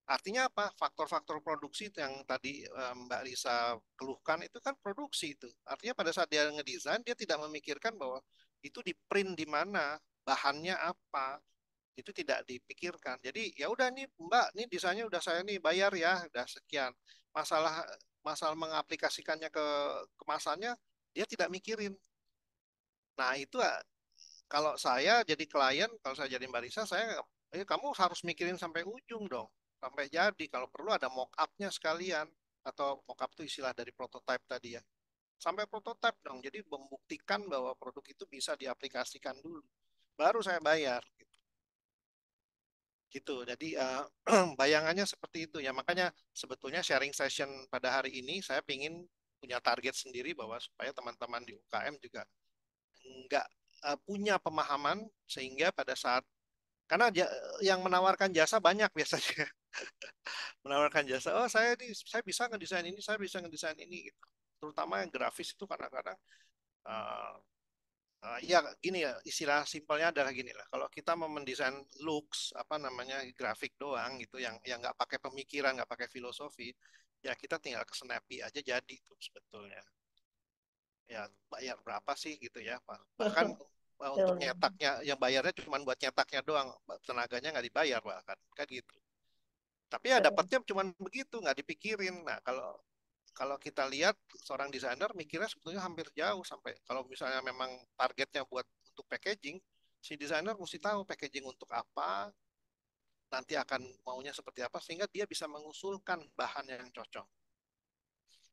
[SPEAKER 3] Artinya apa? Faktor-faktor produksi itu yang tadi Mbak Lisa keluhkan itu kan produksi itu. Artinya pada saat dia ngedesain, dia tidak memikirkan bahwa itu di print di mana, bahannya apa, itu tidak dipikirkan. Jadi ya udah nih Mbak, nih desainnya udah saya nih bayar ya, udah sekian. Masalah masalah mengaplikasikannya ke kemasannya dia tidak mikirin. Nah, itu kalau saya jadi klien, kalau saya jadi Mbak Risa, kamu harus mikirin sampai ujung dong. Sampai jadi kalau perlu ada mock up-nya sekalian, atau mock up itu istilah dari prototype tadi ya. Sampai prototype dong. Jadi membuktikan bahwa produk itu bisa diaplikasikan dulu. Baru saya bayar gitu. Jadi bayangannya seperti itu ya. Makanya sebetulnya sharing session pada hari ini saya ingin punya target sendiri bahwa supaya teman-teman di UKM juga nggak punya pemahaman sehingga pada saat karena yang menawarkan jasa banyak biasanya menawarkan jasa. Oh saya bisa ngedesain ini, saya bisa ngedesain ini gitu. Terutama yang grafis itu kadang-kadang uh, ya gini ya, istilah simpelnya adalah gini lah. Kalau kita mau mendesain looks, apa namanya, grafik doang gitu, yang nggak pakai pemikiran, nggak pakai filosofi, ya kita tinggal ke Snappy aja jadi tuh sebetulnya. Ya bayar berapa sih gitu ya. Bahkan untuk
[SPEAKER 1] Betul.
[SPEAKER 3] nyetaknya, yang bayarnya cuma buat nyetaknya doang, tenaganya nggak dibayar bahkan, kan gitu. Tapi ya
[SPEAKER 1] Betul.
[SPEAKER 3] dapatnya cuma begitu, nggak dipikirin. Nah kalau kalau kita lihat seorang desainer mikirnya sebetulnya hampir jauh sampai kalau misalnya memang targetnya buat untuk packaging, si desainer mesti tahu packaging untuk apa, nanti akan maunya seperti apa sehingga dia bisa mengusulkan bahan yang cocok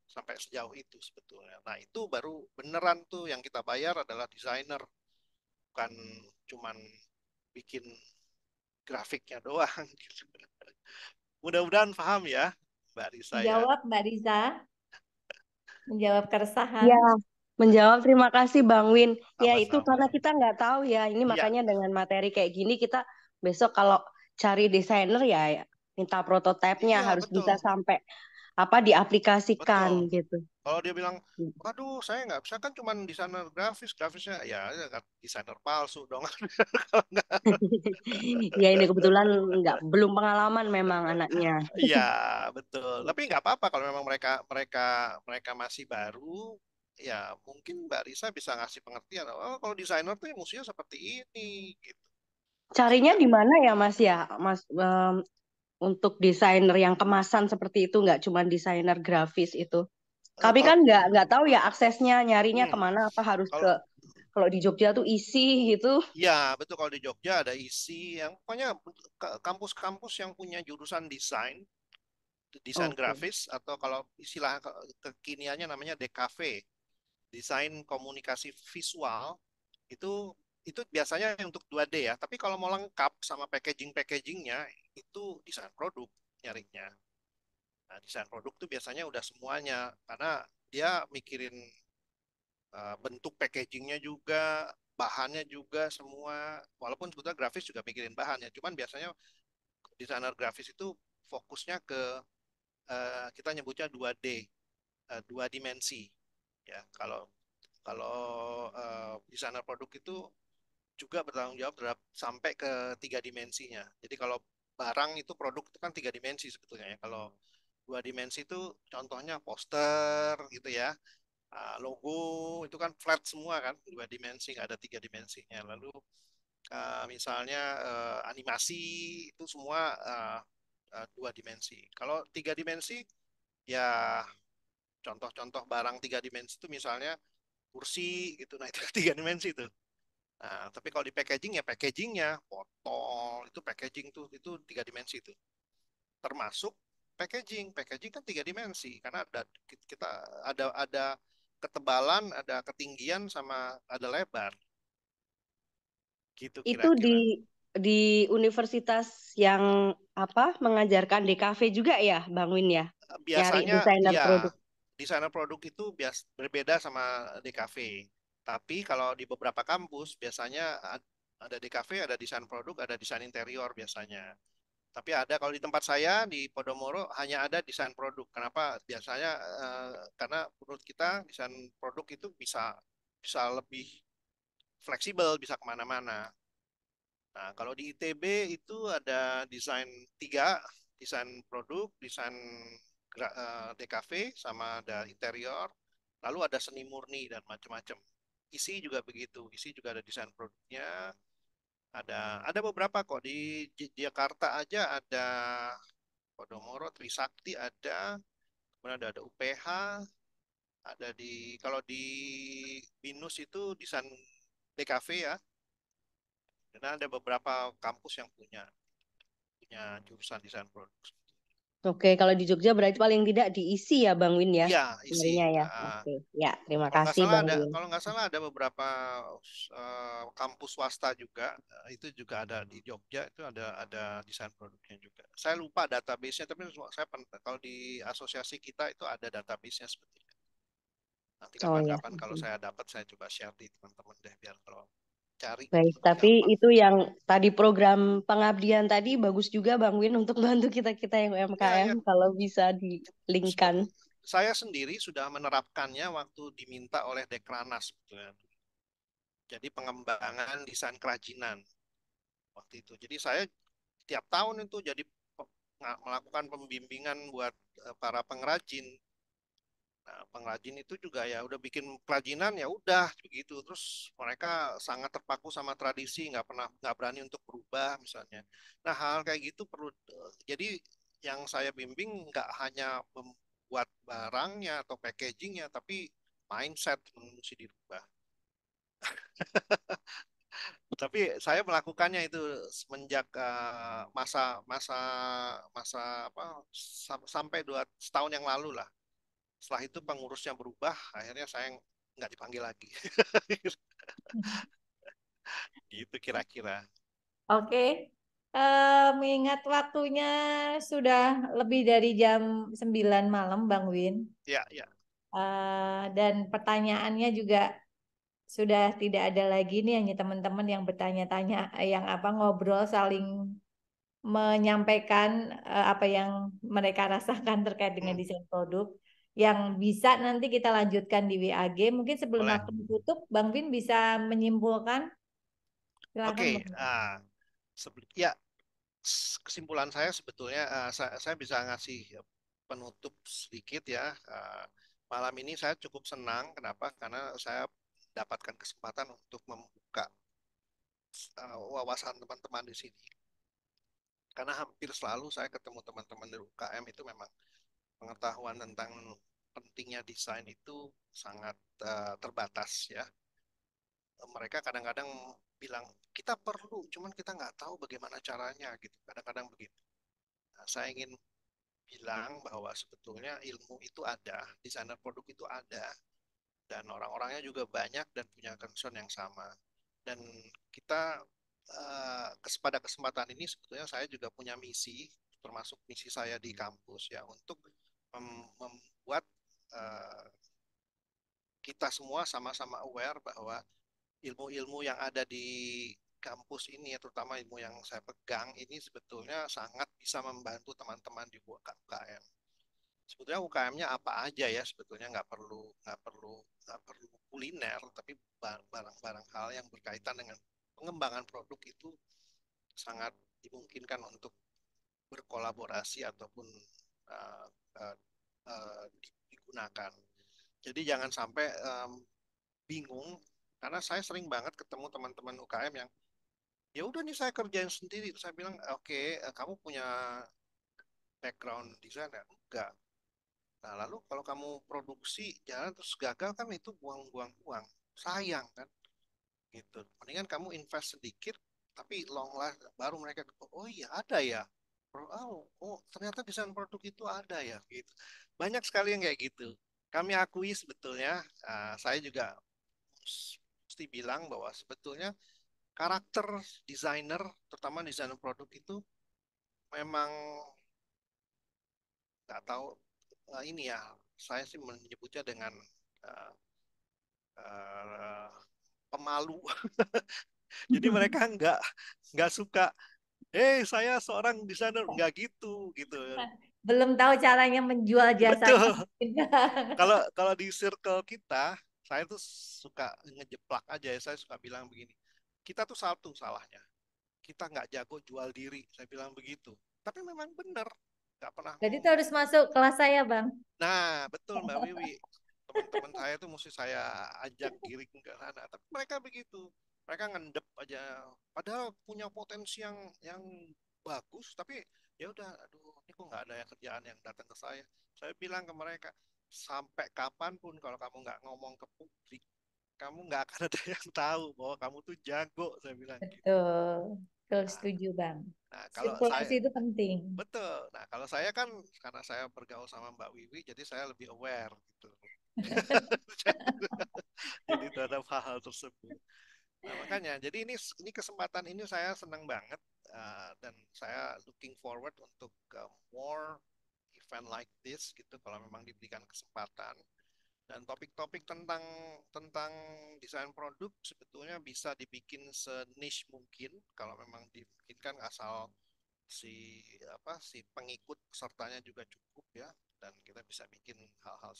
[SPEAKER 3] sampai sejauh itu sebetulnya. Nah, itu baru beneran tuh yang kita bayar adalah desainer, bukan cuman bikin grafiknya doang gitu. Mudah-mudahan paham ya, Mbak Risa ya.
[SPEAKER 1] Menjawab, Mbak Riza, menjawab keresahan.
[SPEAKER 6] Ya, menjawab terima kasih Bang Win. Ya itu
[SPEAKER 3] Sama-sama.
[SPEAKER 6] karena kita nggak tahu ya, ini
[SPEAKER 3] Iya,
[SPEAKER 6] makanya dengan materi kayak gini kita besok kalau cari desainer ya minta prototipenya
[SPEAKER 3] iya
[SPEAKER 6] harus
[SPEAKER 3] betul,
[SPEAKER 6] bisa sampai apa diaplikasikan
[SPEAKER 3] betul.
[SPEAKER 6] gitu.
[SPEAKER 3] Kalau dia bilang, waduh saya nggak bisa kan cuma desainer grafisnya ya, ya kan desainer palsu dong. Kalau nggak,
[SPEAKER 6] Ya ini kebetulan nggak belum pengalaman memang anaknya.
[SPEAKER 3] iya betul. Tapi nggak apa-apa kalau memang mereka mereka mereka masih baru, ya mungkin Mbak Risa bisa ngasih pengertian. Oh kalau desainer tuh ya mestinya seperti ini, gitu.
[SPEAKER 6] Carinya
[SPEAKER 3] Sehingga
[SPEAKER 6] di mana ya Mas ya, Mas untuk desainer yang kemasan seperti itu nggak cuma desainer grafis itu. Kami
[SPEAKER 3] kalau
[SPEAKER 6] kan nggak tahu ya aksesnya nyarinya
[SPEAKER 3] hmm,
[SPEAKER 6] kemana apa harus ke
[SPEAKER 3] kalau
[SPEAKER 6] kalau di Jogja tuh isi gitu.
[SPEAKER 3] ya betul kalau di Jogja ada isi yang pokoknya kampus-kampus yang punya jurusan desain
[SPEAKER 6] Oke.
[SPEAKER 3] grafis atau kalau istilah kekiniannya namanya DKV, desain komunikasi visual, itu itu biasanya untuk 2D ya. Tapi kalau mau lengkap sama packagingnya itu desain produk nyarinya. Nah, desain produk tuh biasanya udah semuanya karena dia mikirin bentuk packagingnya juga, bahannya juga semua. Walaupun sebetulnya grafis juga mikirin bahan ya, cuman biasanya desainer grafis itu fokusnya ke kita nyebutnya 2D, dua dimensi. Ya, kalau kalau desainer produk itu juga bertanggung jawab terhadap sampai ke 3 dimensinya. Jadi kalau barang itu produk itu kan 3 dimensi sebetulnya ya. Kalau 2 dimensi itu contohnya poster gitu ya. Logo itu kan flat semua kan, 2 dimensi, nggak ada 3 dimensinya. Lalu misalnya animasi itu semua 2 dimensi. Kalau 3 dimensi ya contoh-contoh barang 3 dimensi itu misalnya kursi gitu. Nah itu 3 dimensi itu. Nah, tapi kalau di packaging ya packagingnya, botol itu packaging tuh itu 3 dimensi itu. Termasuk packaging, packaging kan 3 dimensi karena ada kita ada ketebalan, ada ketinggian sama ada lebar gitu
[SPEAKER 6] Itu
[SPEAKER 3] kira-kira.
[SPEAKER 6] di universitas yang apa mengajarkan DKV juga ya, Bang Win ya? Nyari
[SPEAKER 3] Biasanya
[SPEAKER 6] desainer
[SPEAKER 3] ya
[SPEAKER 6] produk.
[SPEAKER 3] desainer produk itu berbeda sama DKV. Tapi kalau di beberapa kampus biasanya ada DKV, ada desain produk, ada desain interior biasanya. Tapi ada kalau di tempat saya di Podomoro hanya ada desain produk. Kenapa? Biasanya karena menurut kita desain produk itu bisa bisa lebih fleksibel, bisa kemana-mana. Nah, kalau di ITB itu ada desain tiga, desain produk, desain DKV, sama ada interior, lalu ada seni murni dan macam-macam. Isi juga begitu, isi juga ada desain produknya, ada beberapa kok di Jakarta aja ada Podomoro, Trisakti ada, kemudian ada UPH, ada di kalau di BINUS itu desain DKV ya, dan ada beberapa kampus yang punya punya jurusan desain produk.
[SPEAKER 6] Oke, kalau di Jogja berarti paling tidak diisi ya, Bang Win ya?
[SPEAKER 3] Iya, isi.
[SPEAKER 6] Nyarinya ya. Oke, ya terima kasih Bang Win.
[SPEAKER 3] Kalau nggak salah ada beberapa kampus swasta juga, itu juga ada di Jogja itu ada desain produknya juga. Saya lupa database-nya, tapi kalau di asosiasi kita itu ada database-nya seperti itu. Nanti
[SPEAKER 6] Oh ya.
[SPEAKER 3] kapan-kapan kalau saya dapat saya coba share di teman-teman deh biar kalau cari
[SPEAKER 6] Baik,
[SPEAKER 3] lebih
[SPEAKER 6] tapi
[SPEAKER 3] gampang.
[SPEAKER 6] itu yang tadi program pengabdian tadi bagus juga Bang Win untuk bantu kita-kita yang
[SPEAKER 3] Ya,
[SPEAKER 6] UMKM
[SPEAKER 3] ya.
[SPEAKER 6] kalau bisa di-linkkan.
[SPEAKER 3] Saya sendiri sudah menerapkannya waktu diminta oleh Dekranas sebetulnya. Jadi pengembangan desain kerajinan waktu itu. Jadi saya tiap tahun itu jadi melakukan pembimbingan buat para pengrajin. Nah, pengrajin itu juga ya udah bikin kerajinan ya udah begitu. Terus mereka sangat terpaku sama tradisi, nggak berani untuk berubah misalnya. Nah, hal kayak gitu perlu. Jadi yang saya bimbing nggak hanya membuat barangnya atau packagingnya, tapi mindset mesti dirubah. Tapi saya melakukannya itu semenjak masa masa masa apa sampai 2 tahun yang lalu lah. Setelah itu pengurusnya berubah, akhirnya saya nggak dipanggil lagi. Gitu kira-kira.
[SPEAKER 1] Oke. Mengingat waktunya sudah lebih dari jam 9 malam, Bang Win.
[SPEAKER 3] Ya, ya.
[SPEAKER 1] Dan pertanyaannya juga sudah tidak ada lagi nih, hanya teman-teman yang bertanya-tanya, yang apa ngobrol saling menyampaikan apa yang mereka rasakan terkait dengan
[SPEAKER 3] Hmm,
[SPEAKER 1] desain produk. Yang bisa nanti kita lanjutkan di WAG. Mungkin sebelum
[SPEAKER 3] boleh.
[SPEAKER 1] aku tutup, Bang Win bisa menyimpulkan. Silakan,
[SPEAKER 3] Oke.
[SPEAKER 1] Bang.
[SPEAKER 3] Ya, kesimpulan saya sebetulnya saya bisa ngasih penutup sedikit ya. Malam ini saya cukup senang. Kenapa? Karena saya dapatkan kesempatan untuk membuka wawasan teman-teman di sini. Karena hampir selalu saya ketemu teman-teman di UKM itu memang pengetahuan tentang pentingnya desain itu sangat terbatas ya. Mereka kadang-kadang bilang kita perlu, cuman kita nggak tahu bagaimana caranya gitu. Kadang-kadang begitu. Nah, saya ingin bilang bahwa sebetulnya ilmu itu ada, desainer produk itu ada, dan orang-orangnya juga banyak dan punya concern yang sama. Dan kita pada kesempatan ini sebetulnya saya juga punya misi, termasuk misi saya di kampus ya, untuk membuat uh, kita semua sama-sama aware bahwa ilmu-ilmu yang ada di kampus ini, terutama ilmu yang saya pegang ini sebetulnya sangat bisa membantu teman-teman di UKM. Sebetulnya UKM-nya apa aja ya, sebetulnya nggak perlu kuliner, tapi barang-barang hal yang berkaitan dengan pengembangan produk itu sangat dimungkinkan untuk berkolaborasi ataupun uh, uh, digunakan. Jadi jangan sampai bingung, karena saya sering banget ketemu teman-teman UKM yang ya udah nih saya kerjain sendiri. Terus saya bilang, oke, kamu punya background desain ya? Enggak. Nah, lalu kalau kamu produksi jalan terus gagal kan itu buang-buang uang. Sayang kan? Gitu. Mendingan kamu invest sedikit tapi long last baru mereka oh iya ada ya. Oh, ternyata desain produk itu ada ya gitu. Banyak sekali yang kayak gitu. Kami akui sebetulnya saya juga mesti bilang bahwa sebetulnya karakter desainer, terutama desainer produk itu memang nggak tahu ini ya, saya sih menyebutnya dengan uh, uh, pemalu. Jadi mereka nggak suka, saya seorang desainer nggak gitu.
[SPEAKER 1] Belum tahu caranya menjual jasanya.
[SPEAKER 3] Betul. Kalau kalau di circle kita, saya tuh suka ngejeplak aja ya. Saya suka bilang begini, kita tuh satu salahnya, kita nggak jago jual diri. Saya bilang begitu. Tapi memang benar, nggak pernah
[SPEAKER 1] Jadi itu
[SPEAKER 3] ngomong.
[SPEAKER 1] harus masuk kelas saya, Bang.
[SPEAKER 3] Nah, betul Mbak Wiwi. Teman-teman saya tuh mesti saya ajak giring ke sana. Tapi mereka begitu. Mereka ngendep aja. Padahal punya potensi yang bagus. Tapi ya udah, aduh, ini kok nggak ada ya kerjaan yang datang ke saya. Saya bilang ke mereka, sampai kapanpun kalau kamu nggak ngomong ke publik, kamu nggak akan ada yang tahu bahwa kamu tuh jago. Saya bilang gitu.
[SPEAKER 1] Betul. Betul,
[SPEAKER 3] Nah,
[SPEAKER 1] setuju, Bang.
[SPEAKER 3] nah, kalau
[SPEAKER 1] Sirkulasi
[SPEAKER 3] saya
[SPEAKER 1] itu penting.
[SPEAKER 3] betul. Nah, kalau saya kan karena saya bergaul sama Mbak Wiwi, jadi saya lebih aware gitu. Jadi terhadap hal-hal tersebut. Nah, makanya, jadi ini kesempatan ini saya senang banget dan saya looking forward untuk more event like this gitu kalau memang diberikan kesempatan. Dan topik-topik tentang tentang desain produk sebetulnya bisa dibikin se-niche mungkin kalau memang dimungkinkan asal si pengikut pesertanya juga cukup ya, dan kita bisa bikin hal-hal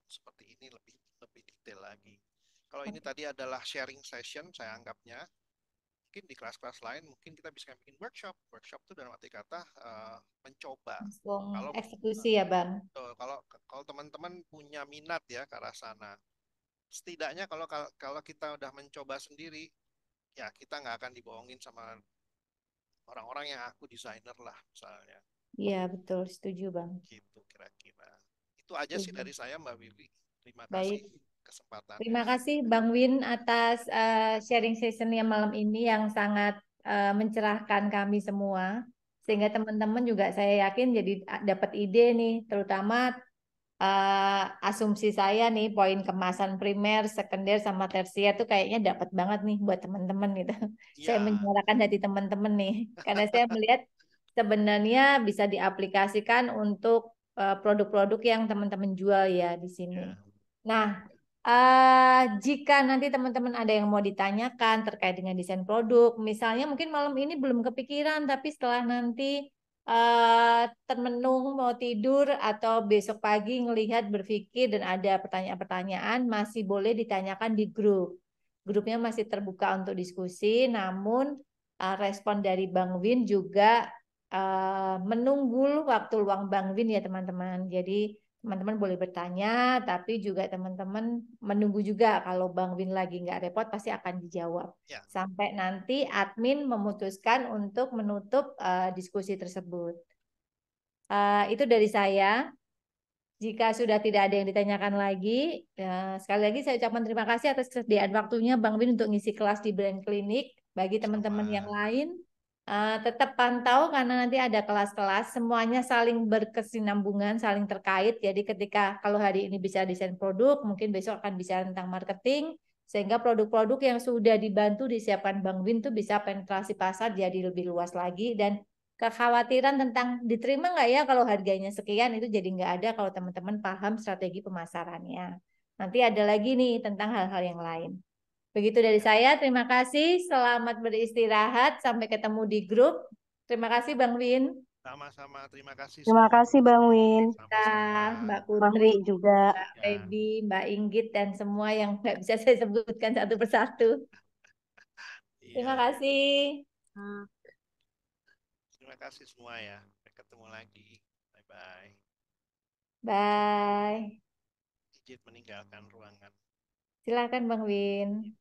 [SPEAKER 3] seperti ini lebih lebih detail lagi. Kalau ini tadi adalah sharing session, saya anggapnya mungkin di kelas-kelas lain mungkin kita bisa bikin workshop itu dalam arti kata mencoba.
[SPEAKER 1] Langsung
[SPEAKER 3] Kalau
[SPEAKER 1] eksekusi ya, Bang.
[SPEAKER 3] kalau kalau teman-teman punya minat ya ke arah sana, setidaknya kalau kita udah mencoba sendiri, ya kita nggak akan dibohongin sama orang-orang yang aku desainer lah misalnya.
[SPEAKER 1] Iya, betul. Setuju, Bang.
[SPEAKER 3] Gitu kira-kira. Itu aja sih
[SPEAKER 1] Setuju.
[SPEAKER 3] dari saya Mbak Wiwi. Terima kasih
[SPEAKER 1] Baik.
[SPEAKER 3] kesempatannya.
[SPEAKER 1] Terima kasih, Bang Win, atas sharing sessionnya malam ini yang sangat mencerahkan kami semua. Sehingga teman-teman juga saya yakin jadi dapat ide nih, terutama asumsi saya nih, poin kemasan primer, sekunder, sama tersier tuh kayaknya dapat banget nih buat teman-teman gitu. Saya
[SPEAKER 3] Iya,
[SPEAKER 1] menyuarakan hati teman-teman nih, karena saya melihat sebenarnya bisa diaplikasikan untuk produk-produk yang teman-teman jual ya di sini.
[SPEAKER 3] ya.
[SPEAKER 1] Nah, jika nanti teman-teman ada yang mau ditanyakan terkait dengan desain produk, misalnya mungkin malam ini belum kepikiran, tapi setelah nanti termenung mau tidur atau besok pagi ngelihat berpikir dan ada pertanyaan-pertanyaan, masih boleh ditanyakan di grup. Grupnya masih terbuka untuk diskusi, namun respon dari Bang Win juga menunggu waktu luang Bang Win ya teman-teman. Jadi teman-teman boleh bertanya, tapi juga teman-teman menunggu juga kalau Bang Win lagi nggak repot pasti akan dijawab.
[SPEAKER 3] Ya.
[SPEAKER 1] Sampai nanti admin memutuskan untuk menutup diskusi tersebut. Itu dari saya. Jika sudah tidak ada yang ditanyakan lagi, sekali lagi saya ucapkan terima kasih atas kesediaan waktunya Bang Win untuk ngisi kelas di Brand Clinic. Bagi teman-teman yang
[SPEAKER 3] Sama.
[SPEAKER 1] lain, tetap pantau karena nanti ada kelas-kelas, semuanya saling berkesinambungan, saling terkait. Jadi ketika kalau hari ini bisa desain produk, mungkin besok akan bicara tentang marketing, sehingga produk-produk yang sudah dibantu disiapkan Bang Win itu bisa penetrasi pasar jadi lebih luas lagi, dan kekhawatiran tentang diterima nggak ya kalau harganya sekian itu jadi nggak ada kalau teman-teman paham strategi pemasarannya. Nanti ada lagi nih tentang hal-hal yang lain. Begitu dari saya, terima kasih. Selamat beristirahat. Sampai ketemu di grup. Terima kasih Bang Win.
[SPEAKER 3] Sama-sama, terima kasih
[SPEAKER 6] Terima
[SPEAKER 3] semua.
[SPEAKER 6] kasih Bang Win,
[SPEAKER 3] Sama-sama.
[SPEAKER 1] Mbak
[SPEAKER 6] Bang
[SPEAKER 1] Putri,
[SPEAKER 6] Wi juga.
[SPEAKER 1] Mbak
[SPEAKER 3] Ya,
[SPEAKER 1] Feby, Mbak Inggit, dan semua yang nggak bisa saya sebutkan satu persatu. Terima
[SPEAKER 3] iya.
[SPEAKER 1] kasih.
[SPEAKER 3] Terima kasih semua ya. Sampai ketemu lagi. Bye-bye.
[SPEAKER 1] Bye.
[SPEAKER 3] Izin meninggalkan ruangan.
[SPEAKER 1] Silakan Bang Win.